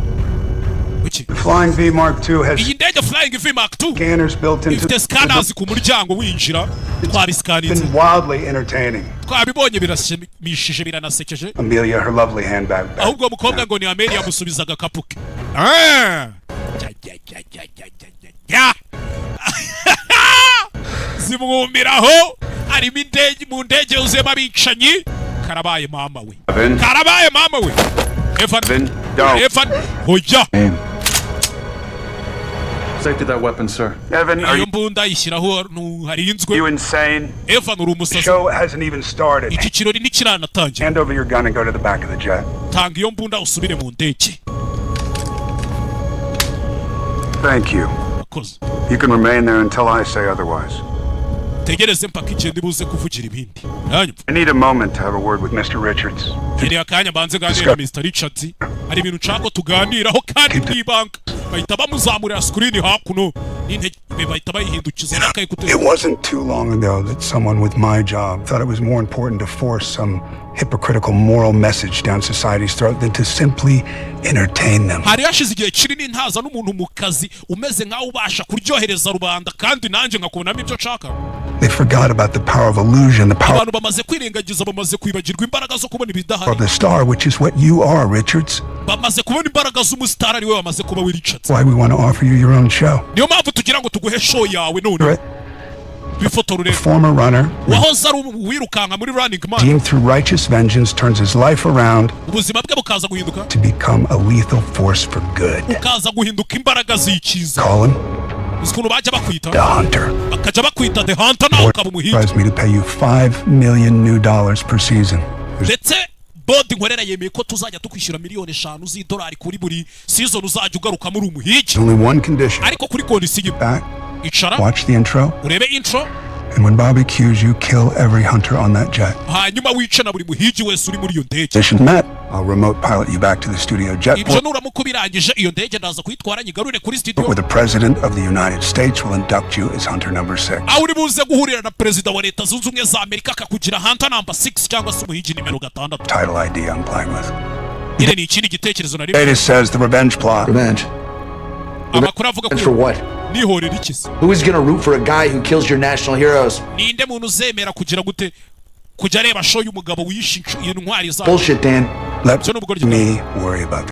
The Flying V Mark II has iyi ndege Flying V Mark II scanners built into ifite scanners ku muryango winjira twabisikaninze. It's been wildly entertaining. twabibonye birashimishije biranasekeje. Amelia, her lovely handbag. ahubwo mukobwa ngo ni Amelia yamusubizaga kapuke. zimwumiraho harimo indege mu ndege uzema abicanyi. karabaye mama we karabaye mama we Evan hoya Safety that weapon, sir. Evan, are iyo mbunda ishyiraho harinzwe. you insane? Evan uri The umusazi. show hasn't even started. iki kirori ntikiranatangira. Hand over your gun and go to the back of the jet. tanga iyo mbunda usubire mu ndege. Thank you. You can remain there until I say otherwise. tegereze mpaka igihe ndibuze kuvugira ibindi. I need a moment to have a word with Mr. Richards. Iri akanya banze ganira na Mr. Richards. Hari ibintu nshaka tuganiraho kandi mwibanga. bahita bamuzamurira screen hakuno. bahita bayihindukiza n'akaye kutera. It wasn't too long ago that someone with my job thought it was more important to force some hypocritical moral message down society's throat than to simply entertain them. hari yashize igihe kinini ntaza n'umuntu mu kazi umeze nkaho ubasha kuryohereza rubanda kandi nanjye nkakubonamo ibyo nshaka. They forgot about the power of illusion, the power abantu bamaze kwirengagiza bamaze kwibagirwa imbaraga zo kubona ibidahari. of the star, which is what you are, Richards. bamaze kubona imbaraga z'umustar ari we bamaze kuba we Richards. Why we want to offer you your own show. niyo mpamvu tugira ngo tuguhe show yawe none. bifotorure. Former runner. wahoze ari wirukanka muri Running Man. Deemed through righteous vengeance turns his life around. ubuzima bwe bukaza guhinduka. To become a lethal force for good. bukaza guhinduka imbaraga z'ikiza. Call him ukuntu bajya bakwita The Hunter. bakajya bakwita The Hunter nawe ukaba umuhigi. Advised me to pay you $5 million per season. ndetse bodi nkorera yemeye ko tuzajya tukwishyura miliyoni 5 z'idolari kuri buri season uzajya ugaruka muri umuhigi. Only one condition. ariko kuri kondisiyo icara watch the intro. urebe intro. And when Bobby cues you, kill every hunter on that jet. hanyuma wice na buri muhigi wese uri muri iyo ndege. Mission met. I'll remote pilot you back to the studio jet ibyo nuramuko birangije iyo ndege ndaza kuyitwara nyigarure kuri studio. where the president of the United States will induct you as hunter number 6. aho uri buze guhurira na perezida wa leta zunze ubumwe za Amerika akakugira hunter number 6 cyangwa se umuhigi nimero 6. Title ID I'm playing with. ire ni ikindi gitekerezo nari. It says the revenge plot. Revenge. amakuru avuga ko For what? nihorera ikisi. Who is gonna root for a guy who kills your national heroes? ninde muntu uzemera kugira gute kujya areba show y'umugabo wishe intwari za. Bullshit, Dan. Let me worry about